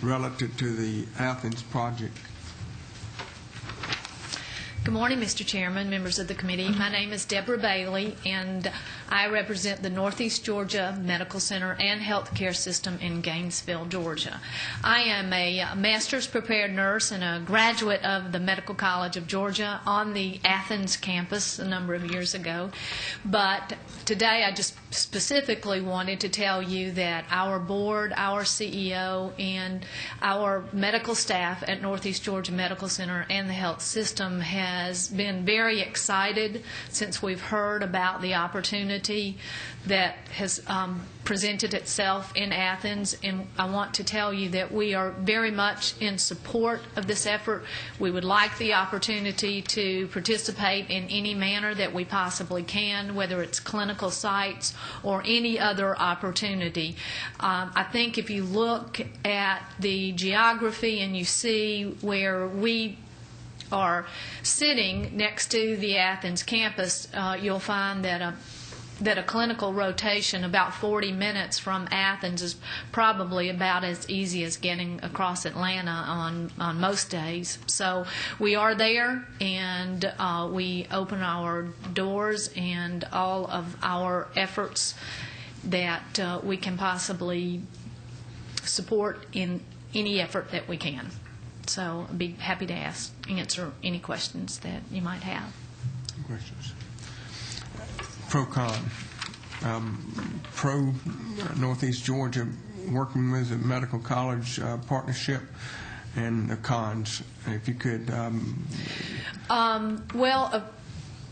relative to the Athens project. Good morning, Mr. Chairman, members of the committee. My name is Deborah Bailey, and I represent the Northeast Georgia Medical Center and Healthcare System in Gainesville, Georgia. I am a master's prepared nurse and a graduate of the Medical College of Georgia on the Athens campus a number of years ago. But today I just specifically wanted to tell you that our board, our CEO, and our medical staff at Northeast Georgia Medical Center and the health system has been very excited since we've heard about the opportunity that has presented itself in Athens. And I want to tell you that we are very much in support of this effort. We would like the opportunity to participate in any manner that we possibly can, whether it's clinical sites or any other opportunity. I think if you look at the geography and you see where we are sitting next to the Athens campus, you'll find that a clinical rotation about 40 minutes from Athens is probably about as easy as getting across Atlanta on most days. So we are there, and we open our doors and all of our efforts that we can possibly support in any effort that we can. So I'd be happy to answer any questions that you might have. Questions? Pro-con. Pro Northeast Georgia working with the medical college partnership, and the cons, if you could.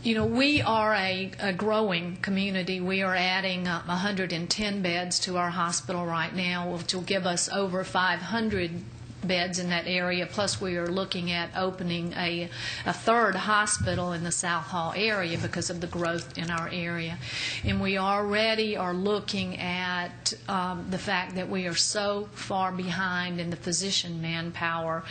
We are a growing community. We are adding 110 beds to our hospital right now, which will give us over 500 beds in that area. Plus, we are looking at opening a third hospital in the South Hall area because of the growth in our area. And we already are looking at the fact that we are so far behind in the physician manpower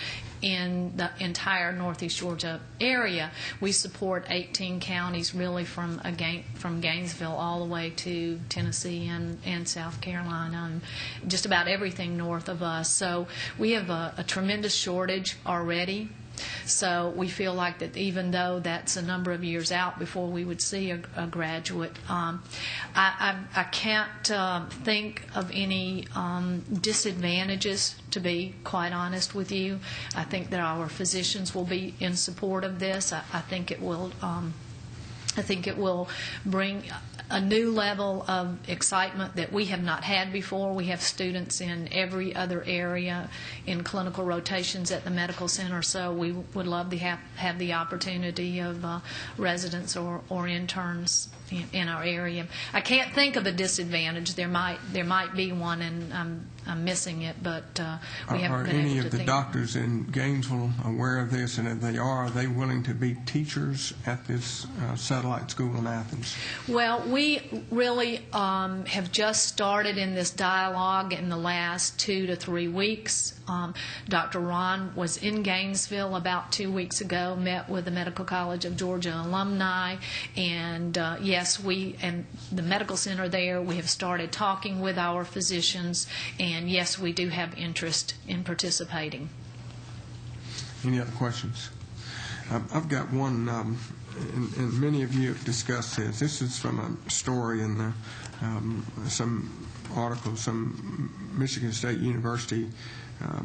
in the entire Northeast Georgia area. We support 18 counties, really from Gainesville all the way to Tennessee and South Carolina, and just about everything north of us. So we have a tremendous shortage already. So we feel like that even though that's a number of years out before we would see a graduate, I can't think of any disadvantages, to be quite honest with you. I think that our physicians will be in support of this. I think it will bring a new level of excitement that we have not had before. We have students in every other area in clinical rotations at the medical center, so we would love to have the opportunity of residents or interns in our area. I can't think of a disadvantage. There might be one, and I'm missing it, but we haven't been able to think. Are any of the doctors in Gainesville aware of this? And if they are they willing to be teachers at this satellite school in Athens? Well, we really have just started in this dialogue in the last 2 to 3 weeks. Dr. Ron was in Gainesville about 2 weeks ago, met with the Medical College of Georgia alumni, and yes, we and the medical center there, we have started talking with our physicians, and yes, we do have interest in participating. Any other questions? I've got one, and many of you have discussed this. This is from a story in some article, some Michigan State University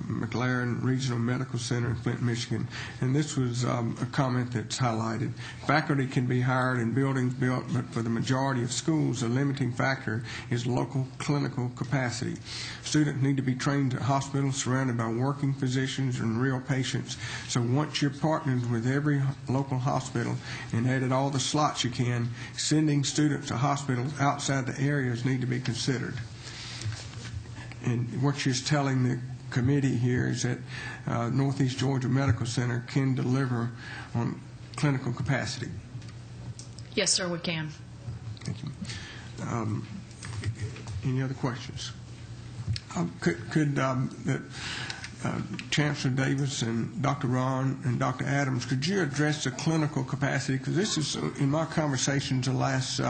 McLaren Regional Medical Center in Flint, Michigan. And this was a comment that's highlighted. Faculty can be hired and buildings built, but for the majority of schools, the limiting factor is local clinical capacity. Students need to be trained at hospitals surrounded by working physicians and real patients. So once you're partnered with every local hospital and added all the slots you can, sending students to hospitals outside the areas need to be considered. And what you're telling the committee here is that Northeast Georgia Medical Center can deliver on clinical capacity. Yes, sir, we can. Thank you. Any other questions? Could Chancellor Davis and Dr. Ron and Dr. Adams, could you address the clinical capacity? Because this is, in my conversations the last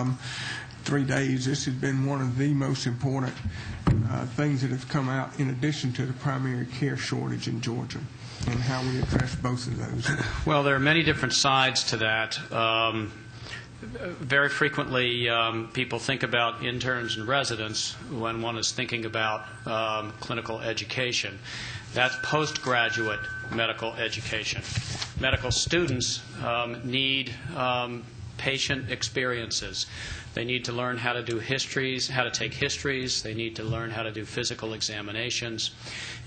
3 days, this has been one of the most important things that have come out in addition to the primary care shortage in Georgia, and how we address both of those. Well, there are many different sides to that. Very frequently, people think about interns and residents when one is thinking about clinical education. That's postgraduate medical education. Medical students need patient experiences. They need to learn how to do histories, how to take histories. They need to learn how to do physical examinations.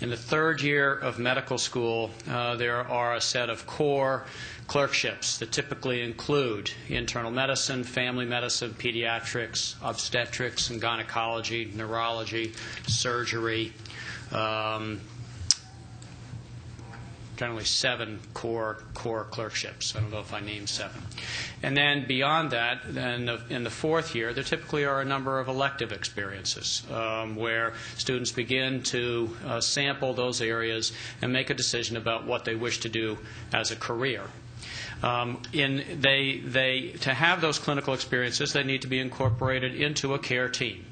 In the third year of medical school, there are a set of core clerkships that typically include internal medicine, family medicine, pediatrics, obstetrics and gynecology, neurology, surgery, generally 7 core clerkships. I don't know if I named 7. And then beyond that, then in the fourth year, there typically are a number of elective experiences where students begin to sample those areas and make a decision about what they wish to do as a career. To have those clinical experiences, they need to be incorporated into a care team.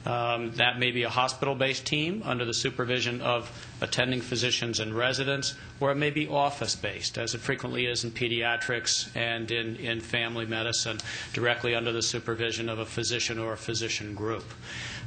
That may be a hospital-based team under the supervision of attending physicians and residents, or it may be office-based, as it frequently is in pediatrics and in family medicine, directly under the supervision of a physician or a physician group.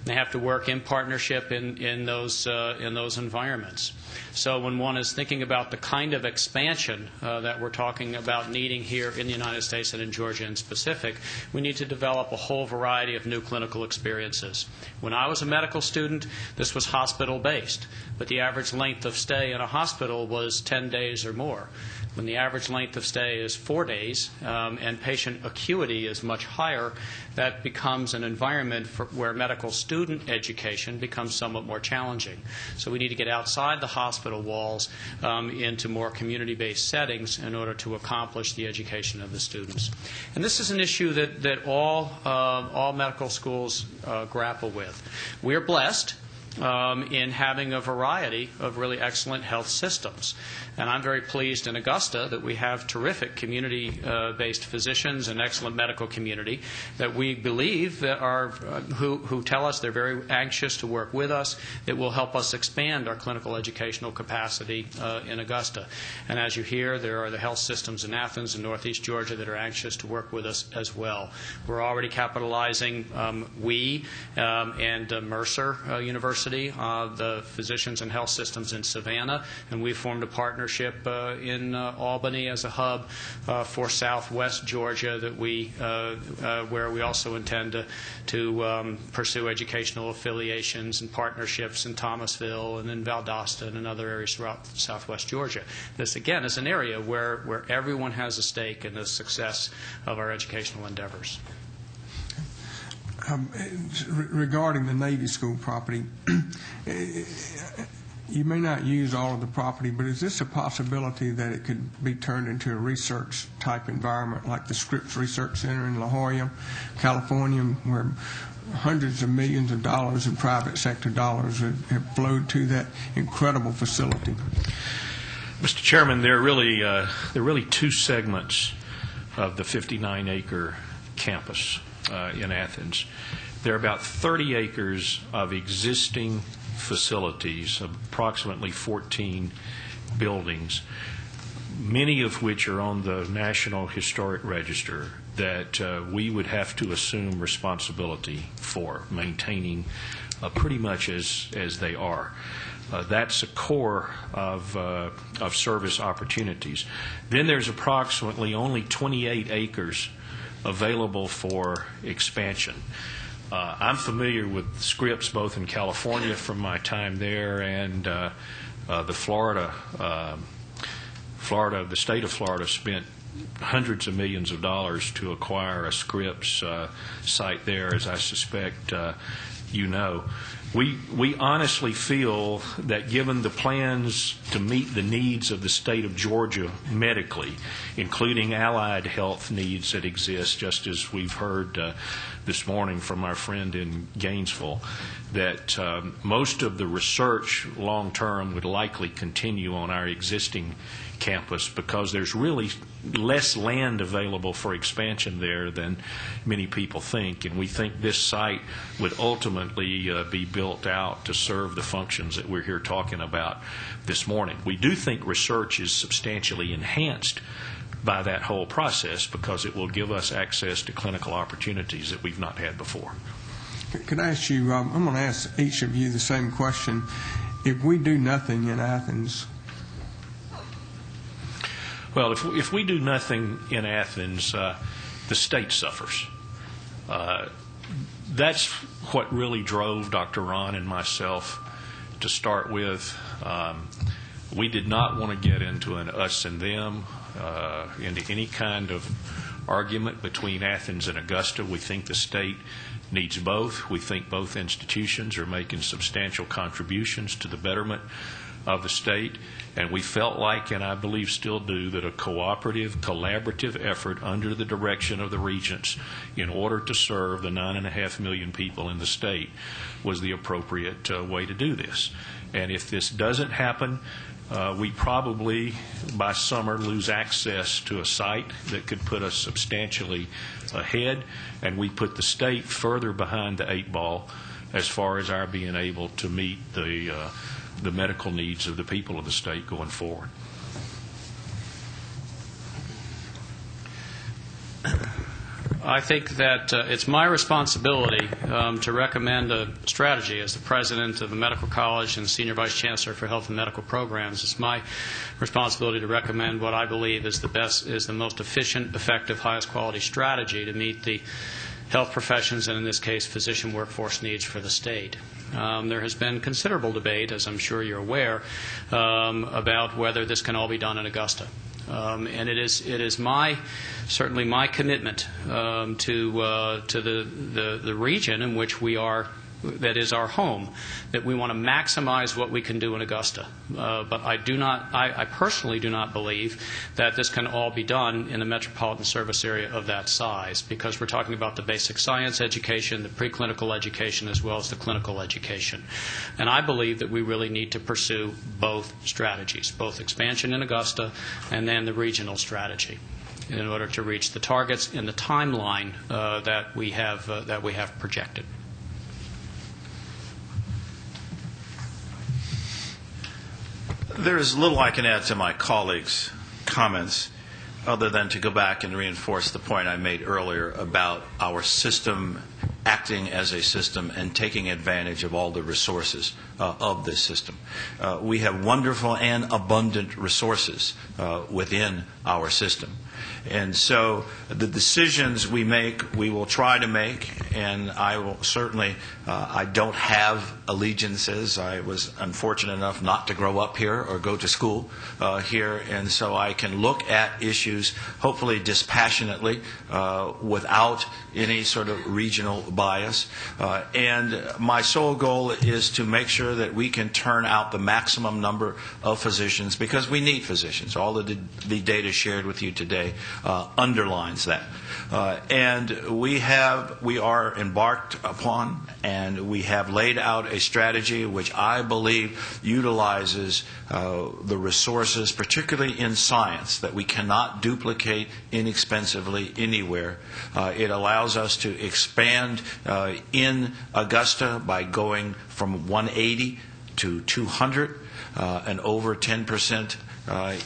They have to work in partnership in those environments. So when one is thinking about the kind of expansion that we're talking about needing here in the United States and in Georgia in specific, we need to develop a whole variety of new clinical experiences. When I was a medical student, this was hospital-based, but the average length of stay in a hospital was 10 days or more. When the average length of stay is 4 days and patient acuity is much higher, that becomes an environment where medical student education becomes somewhat more challenging. So we need to get outside the hospital walls into more community-based settings in order to accomplish the education of the students. And this is an issue that all medical schools grapple with. We're blessed in having a variety of really excellent health systems. And I'm very pleased in Augusta that we have terrific community-based physicians and excellent medical community that we believe that are who tell us they're very anxious to work with us, that will help us expand our clinical educational capacity in Augusta. And as you hear, there are the health systems in Athens and Northeast Georgia that are anxious to work with us as well. We're already capitalizing, and Mercer University, the physicians and health systems in Savannah, and we formed a partnership in Albany as a hub for Southwest Georgia that where we also intend to pursue educational affiliations and partnerships in Thomasville and in Valdosta and in other areas throughout Southwest Georgia. This, again, is an area where everyone has a stake in the success of our educational endeavors. Regarding the Navy school property, you may not use all of the property, but is this a possibility that it could be turned into a research-type environment like the Scripps Research Center in La Jolla, California, where hundreds of millions of dollars in private sector dollars have flowed to that incredible facility? Mr. Chairman, there are really 2 segments of the 59-acre campus in Athens. There are about 30 acres of existing facilities, approximately 14 buildings, many of which are on the National Historic Register, that we would have to assume responsibility for maintaining pretty much as they are. That's a core of service opportunities. Then there's approximately only 28 acres available for expansion. I'm familiar with Scripps both in California from my time there and the state of Florida spent hundreds of millions of dollars to acquire a Scripps site there, as I suspect you know. We honestly feel that given the plans to meet the needs of the state of Georgia medically, including allied health needs that exist, just as we've heard this morning from our friend in Gainesville, that most of the research long-term would likely continue on our existing campus because there's really less land available for expansion there than many people think, and we think this site would ultimately be built out to serve the functions that we're here talking about this morning. We do think research is substantially enhanced by that whole process because it will give us access to clinical opportunities that we've not had before. Could I ask you, I'm going to ask each of you the same question. If we do nothing in Athens, well, if we do nothing in Athens, the state suffers. That's what really drove Dr. Ron and myself to start with. We did not want to get into an us and them, into any kind of argument between Athens and Augusta. We think the state needs both. We think both institutions are making substantial contributions to the betterment of the state, and we felt like, and I believe still do, that a cooperative, collaborative effort under the direction of the regents in order to serve the 9.5 million people in the state was the appropriate way to do this. And if this doesn't happen, we probably, by summer, lose access to a site that could put us substantially ahead, and we put the state further behind the 8 ball as far as our being able to meet the medical needs of the people of the state going forward. I think that it's my responsibility to recommend a strategy as the president of the medical college and senior vice chancellor for health and medical programs. It's my responsibility to recommend what I believe is the most efficient, effective, highest quality strategy to meet the health professions and, in this case, physician workforce needs for the state. There has been considerable debate, as I'm sure you're aware, about whether this can all be done in Augusta. And it is certainly my commitment to the region in which we are, that is our home, that we want to maximize what we can do in Augusta. But I personally do not believe that this can all be done in a metropolitan service area of that size, because we're talking about the basic science education, the preclinical education, as well as the clinical education. And I believe that we really need to pursue both strategies, both expansion in Augusta and then the regional strategy, in order to reach the targets in the timeline that we have projected. There is little I can add to my colleagues' comments other than to go back and reinforce the point I made earlier about our system acting as a system and taking advantage of all the resources of this system. We have wonderful and abundant resources within our system. And so the decisions we make, we will try to make, and I will certainly, I don't have allegiances. I was unfortunate enough not to grow up here or go to school here, and so I can look at issues hopefully dispassionately without any sort of regional bias. And my sole goal is to make sure that we can turn out the maximum number of physicians, because we need physicians. All of the data shared with you today underlines that. And we are embarked upon, and we have laid out a strategy which I believe utilizes the resources, particularly in science, that we cannot duplicate inexpensively anywhere. It allows us to expand in Augusta by going from 180 to 200, an over 10%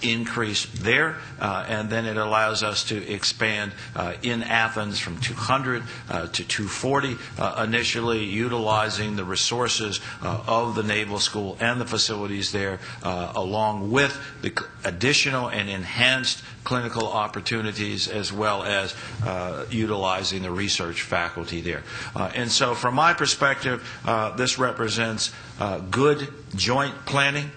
increase there, and then it allows us to expand in Athens from 200 to 240, initially utilizing the resources of the Naval School and the facilities there, along with the additional and enhanced clinical opportunities, as well as utilizing the research faculty there. And so from my perspective, this represents good joint planning.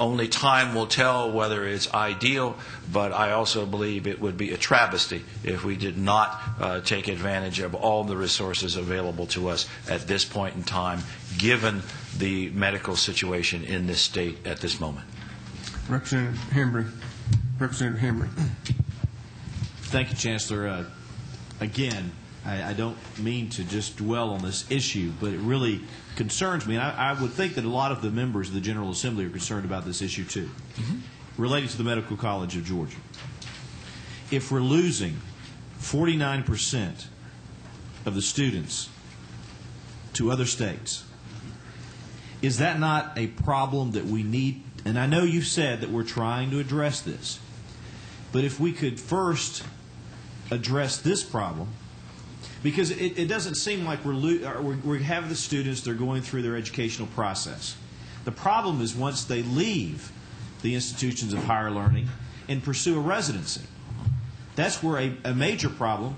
Only time will tell whether it's ideal, but I also believe it would be a travesty if we did not take advantage of all the resources available to us at this point in time, given the medical situation in this state at this moment. Representative Hembry. Representative Hembry. Thank you, Chancellor. Again, I don't mean to just dwell on this issue, but it really concerns me. And I would think that a lot of the members of the General Assembly are concerned about this issue too, related to the Medical College of Georgia. If we're losing 49% of the students to other states, is that not a problem that we need? And I know you've said that we're trying to address this, but if we could first address this problem, because it doesn't seem like we have the students, they're going through their educational process. The problem is once they leave the institutions of higher learning and pursue a residency. That's where a major problem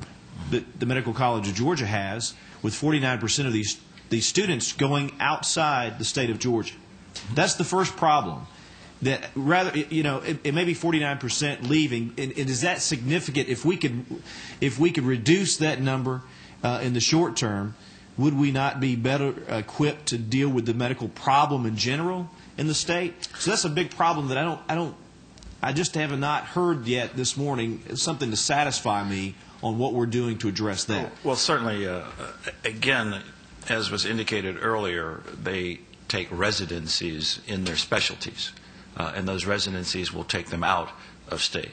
that the Medical College of Georgia has, with 49% of these students going outside the state of Georgia. That's the first problem. That rather, it may be 49% leaving, and is that significant? If we could reduce that number in the short term, would we not be better equipped to deal with the medical problem in general in the state? So that's a big problem that I just have not heard yet this morning, something to satisfy me on what we're doing to address that. Well, certainly, again, as was indicated earlier, they take residencies in their specialties, and those residencies will take them out of state.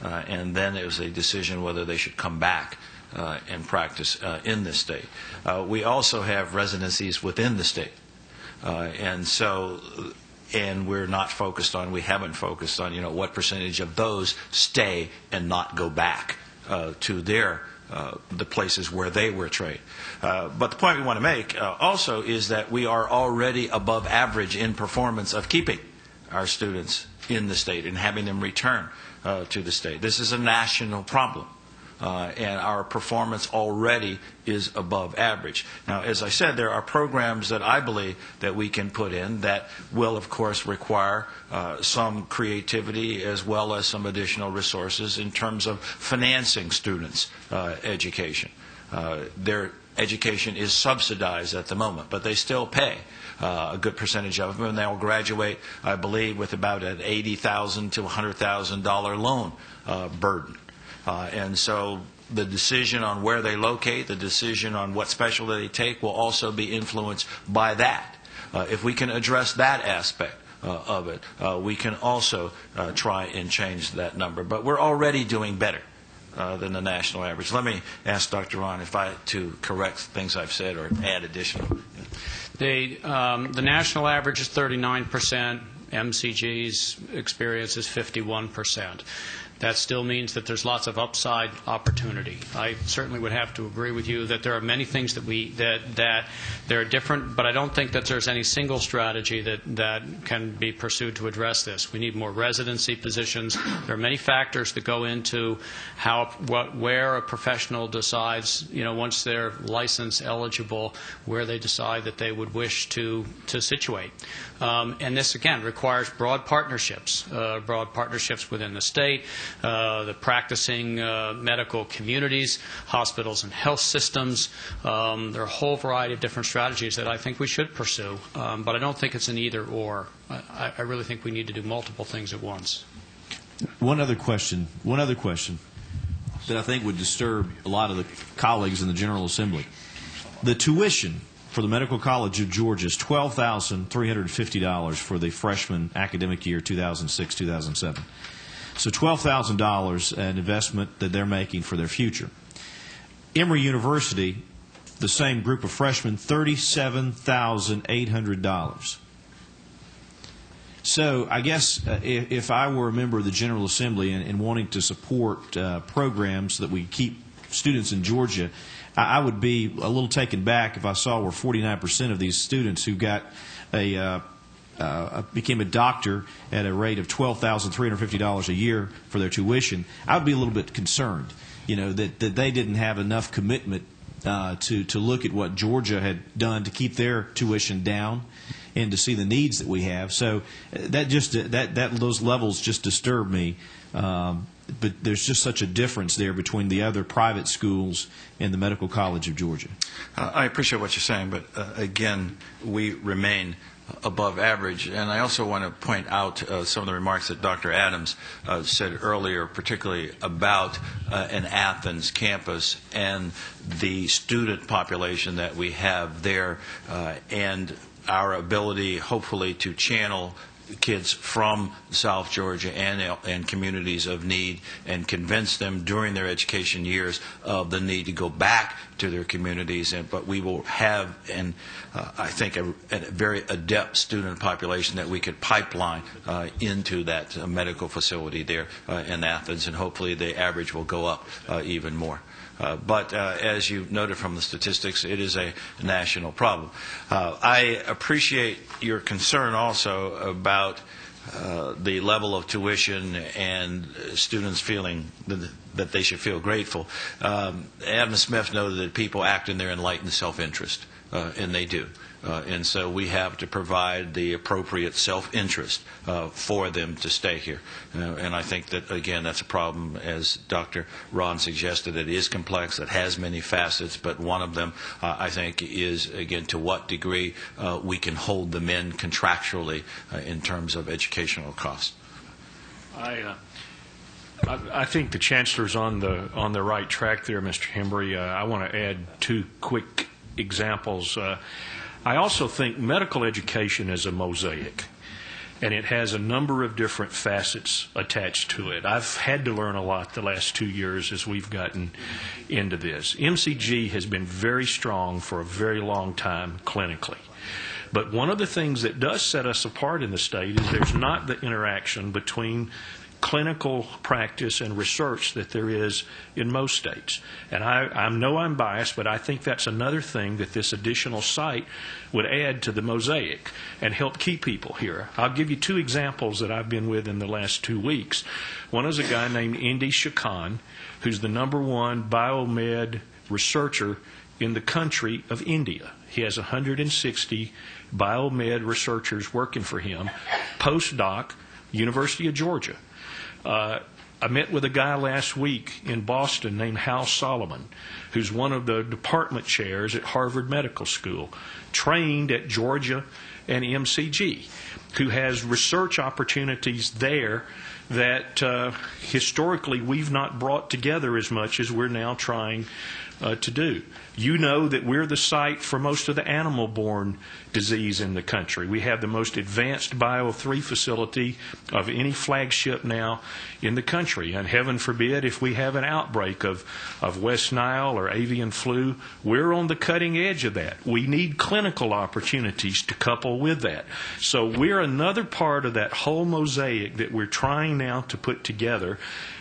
And then it was a decision whether they should come back and practice in this state. We also have residencies within the state. And we're not focused on, we haven't focused on, what percentage of those stay and not go back to the places where they were trained. But the point we want to make also is that we are already above average in performance of keeping our students in the state and having them return to the state. This is a national problem. And our performance already is above average. Now, as I said, there are programs that I believe that we can put in that will, of course, require some creativity as well as some additional resources in terms of financing students' education. Their education is subsidized at the moment, but they still pay a good percentage of them, and they'll graduate, I believe, with about an $80,000 to $100,000 loan burden. And so the decision on where they locate, the decision on what specialty they take will also be influenced by that. If we can address that aspect of it, we can also try and change that number. But we're already doing better than the national average. Let me ask Dr. Ron to correct things I've said or add additional. The national average is 39%. MCG's experience is 51%. That still means that there's lots of upside opportunity. I certainly would have to agree with you that there are many things that they're different, but I don't think that there's any single strategy that can be pursued to address this. We need more residency positions. There are many factors that go into where a professional decides, once they're license eligible, where they decide that they would wish to situate. And this, again, requires broad partnerships within the state, the practicing medical communities, hospitals and health systems. There are a whole variety of different strategies that I think we should pursue, but I don't think it's an either or. I really think we need to do multiple things at once. One other question that I think would disturb a lot of the colleagues in the General Assembly. The tuition for the Medical College of Georgia is $12,350 for the freshman academic year 2006-2007. So $12,000 an investment that they're making for their future. Emory University, the same group of freshmen, $37,800. So I guess if I were a member of the General Assembly and wanting to support programs that we keep students in Georgia, I would be a little taken back if I saw where 49% of these students who got became a doctor at a rate of $12,350 a year for their tuition. I would be a little bit concerned, that they didn't have enough commitment to look at what Georgia had done to keep their tuition down and to see the needs that we have. So those levels just disturb me. But there's just such a difference there between the other private schools and the Medical College of Georgia. I appreciate what you're saying, but again, we remain above average. And I also want to point out some of the remarks that Dr. Adams said earlier, particularly about an Athens campus and the student population that we have there, and our ability, hopefully, to channel kids from South Georgia and communities of need and convince them during their education years of the need to go back to their communities. But we will have, I think, a very adept student population that we could pipeline into that medical facility there in Athens, and hopefully the average will go up even more. But as you noted from the statistics, it is a national problem. I appreciate your concern also about the level of tuition and students feeling that they should feel grateful. Adam Smith noted that people act in their enlightened self-interest, and they do. And so we have to provide the appropriate self-interest for them to stay here. And I think that, again, that's a problem, as Dr. Ron suggested. It is complex. It has many facets. But one of them, I think, is, again, to what degree we can hold them in contractually in terms of educational costs. I think the Chancellor's on the right track there, Mr. Hembry. I want to add two quick examples. I also think medical education is a mosaic, and it has a number of different facets attached to it. I've had to learn a lot the last 2 years as we've gotten into this. MCG has been very strong for a very long time clinically. But one of the things that does set us apart in the state is there's not the interaction between clinical practice and research that there is in most states. And I know I'm biased, but I think that's another thing that this additional site would add to the mosaic and help keep people here. I'll give you two examples that I've been with in the last 2 weeks. One is a guy named Indy Shakan, who's the #1 biomed researcher in the country of India. He has 160 biomed researchers working for him, postdoc, University of Georgia. I met with a guy last week in Boston named Hal Solomon, who's one of the department chairs at Harvard Medical School, trained at Georgia and MCG, who has research opportunities there that historically we've not brought together as much as we're now trying to do. You know that we're the site for most of the animal-borne disease in the country. We have the most advanced Bio3 facility of any flagship now in the country. And heaven forbid, if we have an outbreak of West Nile or avian flu, we're on the cutting edge of that. We need clinical opportunities to couple with that. So we're another part of that whole mosaic that we're trying now to put together.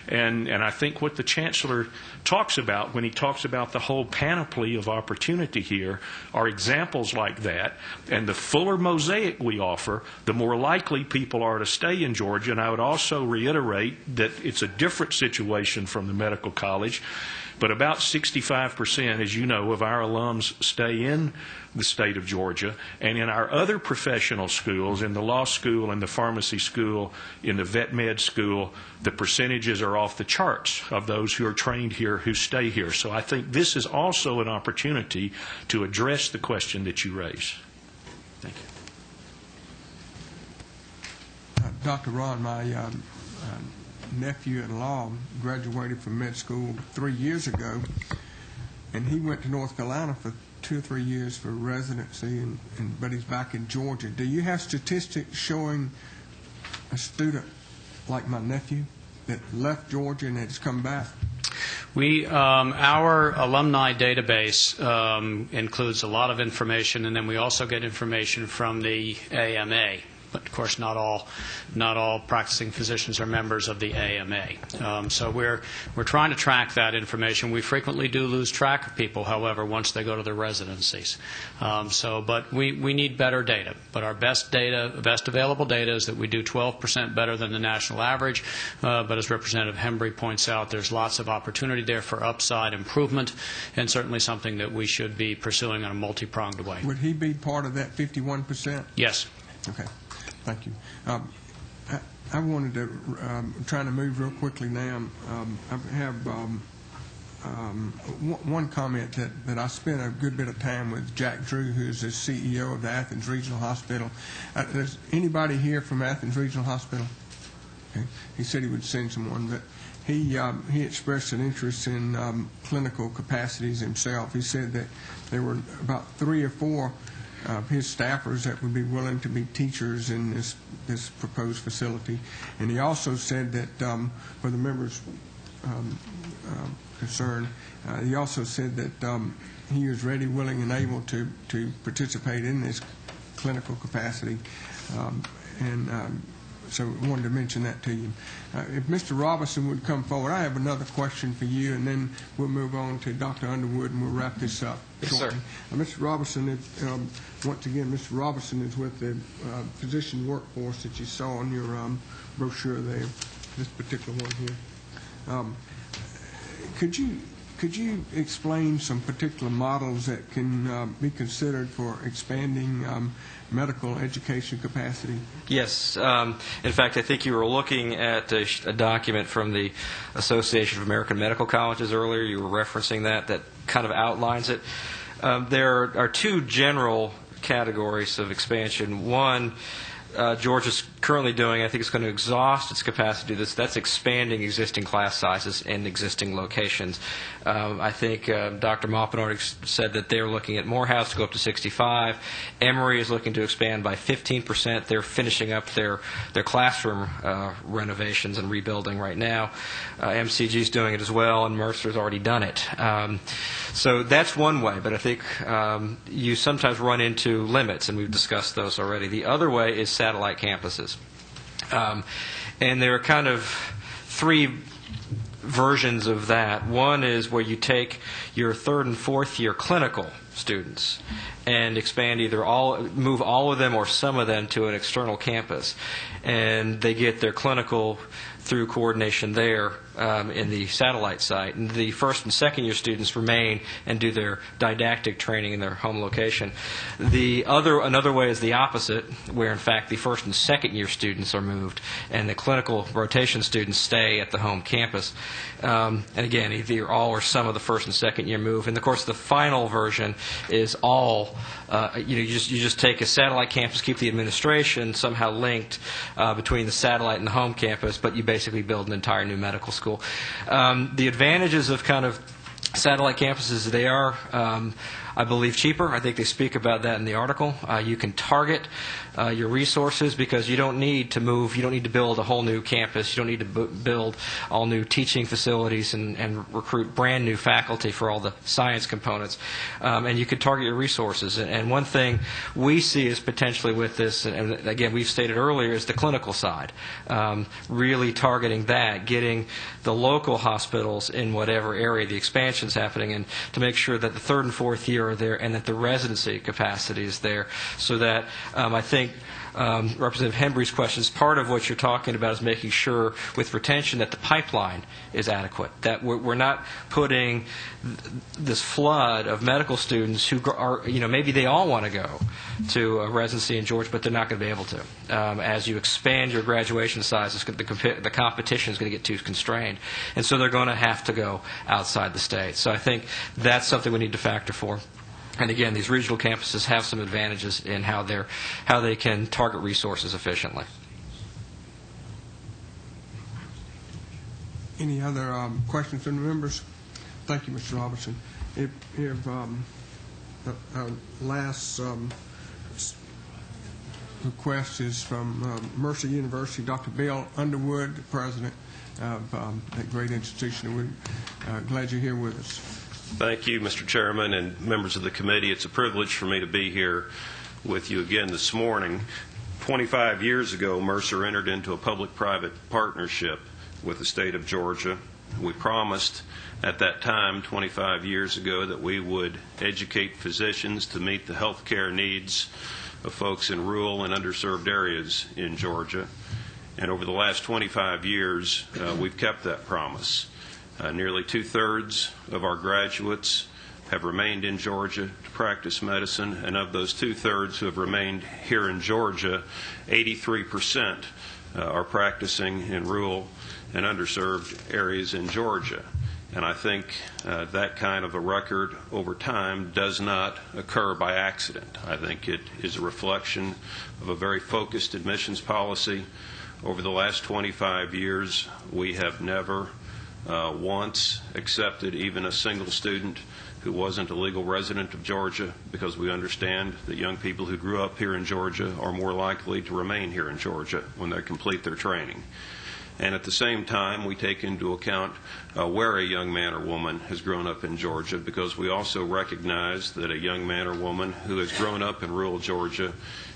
And I think what the Chancellor talks about when he talks about the whole panoply of opportunity here are examples like that. And the fuller mosaic we offer, the more likely people are to stay in Georgia. And I would also reiterate that it's a different situation from the medical college. But about 65%, as you know, of our alums stay in the state of Georgia. And in our other professional schools, in the law school and the pharmacy school, in the vet med school, the percentages are off the charts of those who are trained here who stay here. So I think this is also an opportunity to address the question that you raise. Thank you. Dr. Ron, my nephew-in-law graduated from med school 3 years ago, and he went to North Carolina for 2 or 3 years for residency, but he's back in Georgia. Do you have statistics showing a student like my nephew that left Georgia and has come back? Our alumni database includes a lot of information, and then we also get information from the AMA. But of course, not all practicing physicians are members of the AMA. So we're trying to track that information. We frequently do lose track of people, however, once they go to their residencies. But we need better data. But our best available data is that we do 12% better than the national average. But as Representative Hembry points out, there's lots of opportunity there for upside improvement, and certainly something that we should be pursuing in a multi-pronged way. Would he be part of that 51%? Yes. Okay. Thank you. I wanted to, trying to move real quickly now. I have one comment that I spent a good bit of time with Jack Drew, who's the CEO of the Athens Regional Hospital. There's anybody here from Athens Regional Hospital? Okay. He said he would send someone, but he expressed an interest in clinical capacities himself. He said that there were about 3 or 4 his staffers that would be willing to be teachers in this proposed facility. And he also said that, for the members' concern, he also said that he was ready, willing, and able to participate in this clinical capacity. so I wanted to mention that to you. If Mr. Robinson would come forward, I have another question for you, and then we'll move on to Dr. Underwood, and we'll wrap this up shortly. Yes, sir. Mr. Robinson, once again, Mr. Robinson is with the physician workforce that you saw on your brochure there, this particular one here. Could you explain some particular models that can be considered for expanding medical education capacity? Yes. In fact, I think you were looking at a document from the Association of American Medical Colleges earlier. You were referencing that kind of outlines it. There are two general categories of expansion. One, Georgia's currently doing, I think it's going to exhaust its capacity to do this. That's expanding existing class sizes in existing locations. I think Dr. Maupin already said that they're looking at Morehouse to go up to 65. Emory is looking to expand by 15%. They're finishing up their classroom renovations and rebuilding right now. MCG is doing it as well, and Mercer's already done it. So that's one way, but I think you sometimes run into limits, and we've discussed those already. The other way is satellite campuses. And there are kind of three versions of that. One is where you take your third and fourth year clinical students and expand move all of them or some of them to an external campus. And they get their clinical through coordination there in the satellite site. And the first and second year students remain and do their didactic training in their home location. Another way is the opposite, where in fact the first and second year students are moved and the clinical rotation students stay at the home campus. And again, either all or some of the first and second year move. And of course the final version is all, you just take a satellite campus, keep the administration somehow linked between the satellite and the home campus, but you basically build an entire new medical school. The advantages of kind of satellite campuses, they are, I believe, cheaper. I think they speak about that in the article. You can target your resources because you don't need to move. You don't need to build a whole new campus. You don't need to build all new teaching facilities and recruit brand new faculty for all the science components. And you can target your resources. And one thing we see is potentially with this, and again, we've stated earlier, is the clinical side. Really targeting that, getting the local hospitals in whatever area the expansion is happening in to make sure that the third and fourth year are there and that the residency capacity is there, so that I think Representative Hembree's questions, part of what you're talking about is making sure with retention that the pipeline is adequate, that we're not putting this flood of medical students who are, maybe they all want to go to a residency in Georgia, but they're not going to be able to. As you expand your graduation sizes, the competition is going to get too constrained, and so they're going to have to go outside the state. So I think that's something we need to factor for. And again, these regional campuses have some advantages in how they can target resources efficiently. Any other questions from the members? Thank you, Mr. Robertson. If last request is from Mercer University, Dr. Bill Underwood, the president of that great institution. We're glad you're here with us. Thank you, Mr. Chairman and members of the committee. It's a privilege for me to be here with you again this morning. 25 years ago, Mercer entered into a public-private partnership with the state of Georgia. We promised at that time, 25 years ago, that we would educate physicians to meet the health care needs of folks in rural and underserved areas in Georgia. And over the last 25 years, we've kept that promise. Nearly two-thirds of our graduates have remained in Georgia to practice medicine, and of those two-thirds who have remained here in Georgia, 83% are practicing in rural and underserved areas in Georgia. And I think that kind of a record over time does not occur by accident. I think it is a reflection of a very focused admissions policy. Over the last 25 years, we have never once accepted even a single student who wasn't a legal resident of Georgia, because we understand that young people who grew up here in Georgia are more likely to remain here in Georgia when they complete their training. And at the same time, we take into account where a young man or woman has grown up in Georgia, because we also recognize that a young man or woman who has grown up in rural Georgia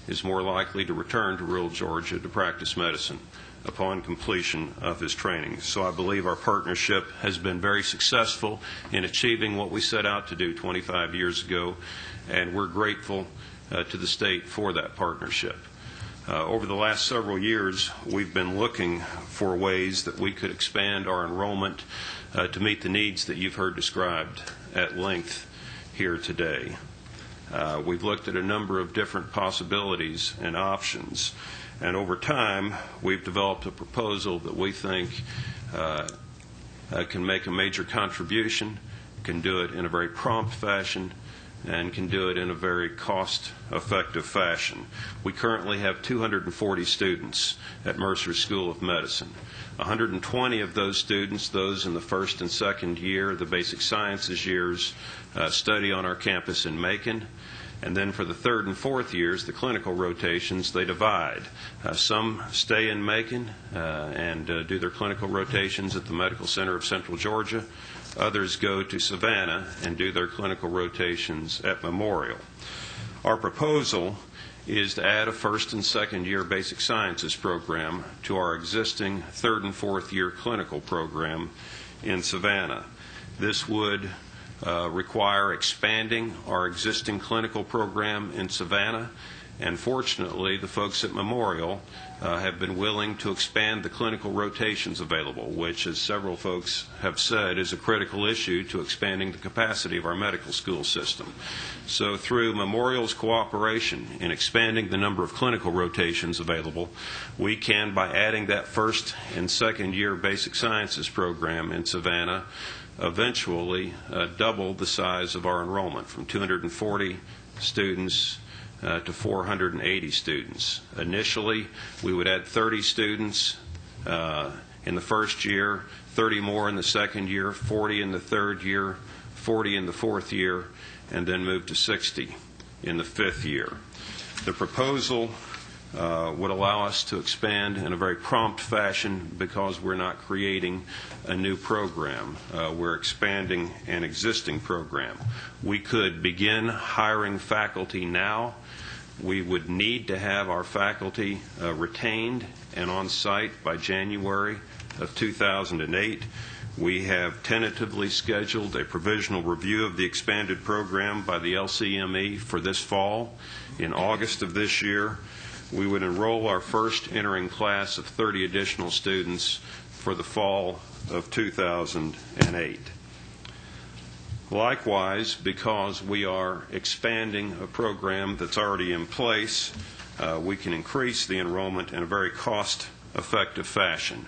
is more likely to return to rural Georgia to practice medicine upon completion of his training. So I believe our partnership has been very successful in achieving what we set out to do 25 years ago, and we're grateful to the state for that partnership. Over the last several years, we've been looking for ways that we could expand our enrollment to meet the needs that you've heard described at length here today. We've looked at a number of different possibilities and options, and over time, we've developed a proposal that we think can make a major contribution, can do it in a very prompt fashion, and can do it in a very cost-effective fashion. We currently have 240 students at Mercer School of Medicine. 120 of those students, those in the first and second year, the basic sciences years, study on our campus in Macon. And then for the third and fourth years, the clinical rotations, they divide. Some stay in Macon and do their clinical rotations at the Medical Center of Central Georgia. Others go to Savannah and do their clinical rotations at Memorial. Our proposal is to add a first and second year basic sciences program to our existing third and fourth year clinical program in Savannah. This would require expanding our existing clinical program in Savannah, and fortunately the folks at Memorial have been willing to expand the clinical rotations available, which, as several folks have said, is a critical issue to expanding the capacity of our medical school system. So through Memorial's cooperation in expanding the number of clinical rotations available, we can, by adding that first and second year basic sciences program in Savannah, eventually double the size of our enrollment from 240 students to 480 students. Initially, we would add 30 students in the first year, 30 more in the second year, 40 in the third year, 40 in the fourth year, and then move to 60 in the fifth year. The proposal would allow us to expand in a very prompt fashion because we're not creating a new program. We're expanding an existing program. We could begin hiring faculty now. We would need to have our faculty retained and on site by January of 2008. We have tentatively scheduled a provisional review of the expanded program by the LCME for this fall. In August of this year, we would enroll our first entering class of 30 additional students for the fall of 2008. Likewise, because we are expanding a program that's already in place, we can increase the enrollment in a very cost-effective fashion.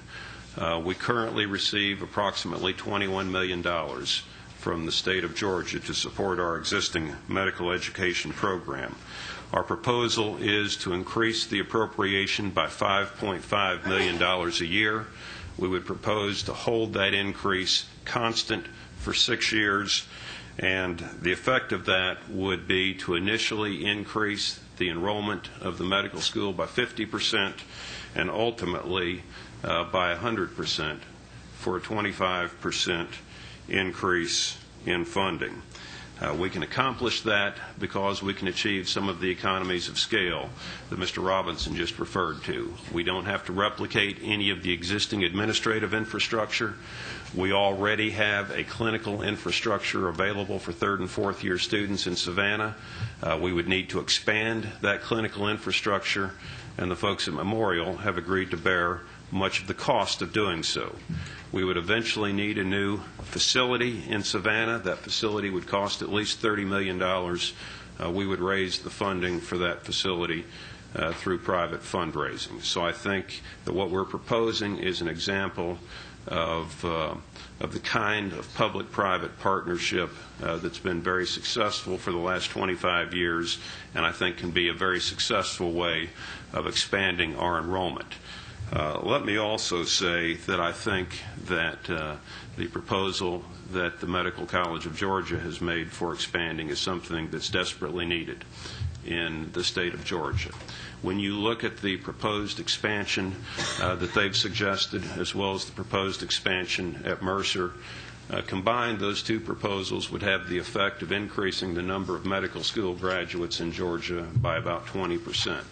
We currently receive approximately $21 million from the state of Georgia to support our existing medical education program. Our proposal is to increase the appropriation by $5.5 million a year. We would propose to hold that increase constant for 6 years, and the effect of that would be to initially increase the enrollment of the medical school by 50% and ultimately by 100% for a 25% increase in funding. We can accomplish that because we can achieve some of the economies of scale that Mr. Robinson just referred to. We don't have to replicate any of the existing administrative infrastructure. We already have a clinical infrastructure available for third and fourth year students in Savannah. We would need to expand that clinical infrastructure, and the folks at Memorial have agreed to bear much of the cost of doing so. We would eventually need a new facility in Savannah. That facility would cost at least $30 million. We would raise the funding for that facility through private fundraising. So I think that what we're proposing is an example of the kind of public-private partnership that's been very successful for the last 25 years, and I think can be a very successful way of expanding our enrollment. Let me also say that I think that the proposal that the Medical College of Georgia has made for expanding is something that's desperately needed. in the state of Georgia. When you look at the proposed expansion that they've suggested, as well as the proposed expansion at Mercer, combined, those two proposals would have the effect of increasing the number of medical school graduates in Georgia by about 20%.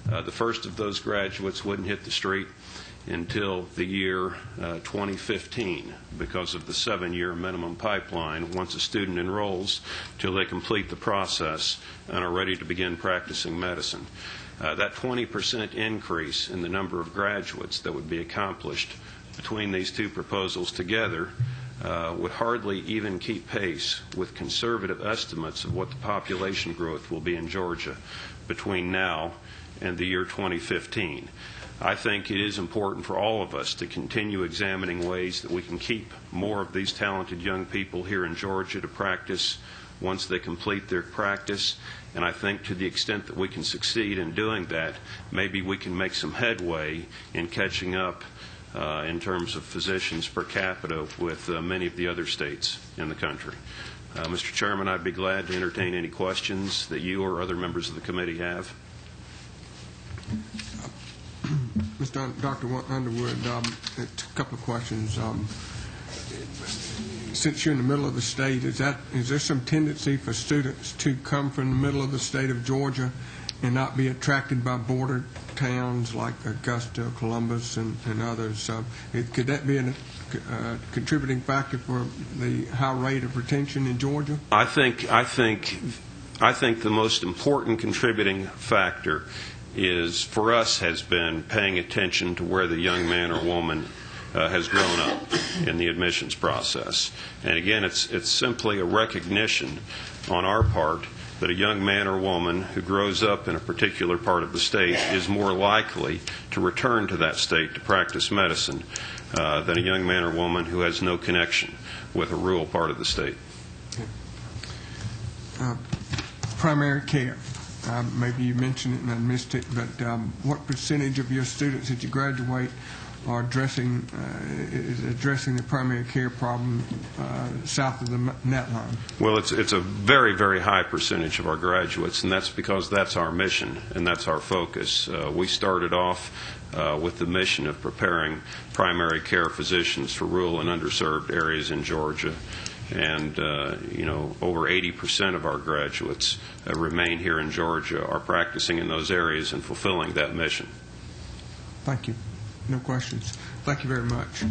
The first of those graduates wouldn't hit the street until the year 2015 because of the 7-year minimum pipeline once a student enrolls till they complete the process and are ready to begin practicing medicine. That 20% increase in the number of graduates that would be accomplished between these two proposals together would hardly even keep pace with conservative estimates of what the population growth will be in Georgia between now and the year 2015. I think it is important for all of us to continue examining ways that we can keep more of these talented young people here in Georgia to practice once they complete their practice. And I think to the extent that we can succeed in doing that, maybe we can make some headway in catching up in terms of physicians per capita with many of the other states in the country. Mr. Chairman, I'd be glad to entertain any questions that you or other members of the committee have. Dr. Underwood, a couple of questions. Since you're in the middle of the state, is there some tendency for students to come from the middle of the state of Georgia and not be attracted by border towns like Augusta, Columbus, and others? Could that be a contributing factor for the high rate of retention in Georgia? I think the most important contributing factor for us has been paying attention to where the young man or woman has grown up in the admissions process. And again, it's simply a recognition on our part that a young man or woman who grows up in a particular part of the state is more likely to return to that state to practice medicine than a young man or woman who has no connection with a rural part of the state. Primary care. Maybe you mentioned it and I missed it, but what percentage of your students that you graduate are addressing the primary care problem south of the net line? Well, it's a very, very high percentage of our graduates, and that's because that's our mission and that's our focus. We started off with the mission of preparing primary care physicians for rural and underserved areas in Georgia. And, over 80% of our graduates remain here in Georgia, are practicing in those areas and fulfilling that mission. Thank you. No questions. Thank you very much.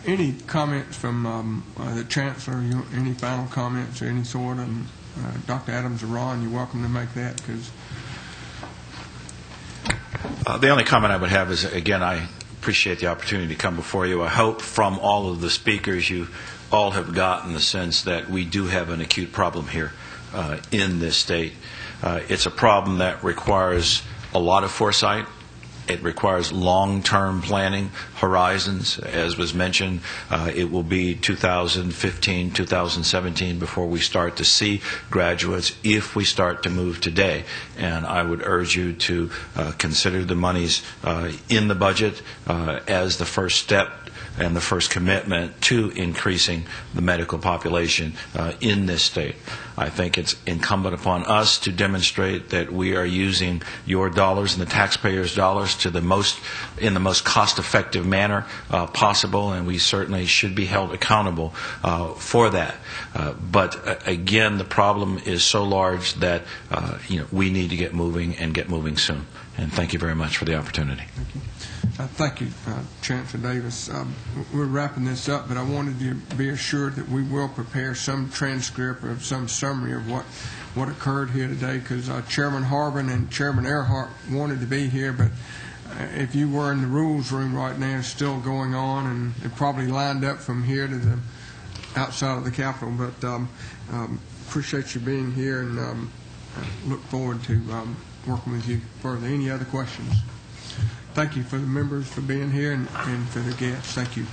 Any comments from the Chancellor? Any final comments or any sort? And Dr. Adams or Ron, you're welcome to make that. The only comment I would have is, again, I appreciate the opportunity to come before you. I hope from all of the speakers you all have gotten the sense that we do have an acute problem here in this state. It's a problem that requires a lot of foresight. It requires long-term planning horizons. As was mentioned, it will be 2015, 2017 before we start to see graduates if we start to move today. And I would urge you to consider the monies in the budget as the first step and the first commitment to increasing the medical population in this state. I think it's incumbent upon us to demonstrate that we are using your dollars and the taxpayers' dollars in the most cost-effective manner possible, and we certainly should be held accountable for that. But again, the problem is so large that we need to get moving and get moving soon. And thank you very much for the opportunity. Thank you. Thank you, Chancellor Davis. We're wrapping this up, but I wanted you to be assured that we will prepare some transcript or some summary of what occurred here today, because Chairman Harbin and Chairman Earhart wanted to be here, but if you were in the rules room right now, it's still going on, and it probably lined up from here to the outside of the Capitol. But appreciate you being here, and look forward to working with you further. Any other questions? Thank you for the members for being here and for the guests. Thank you.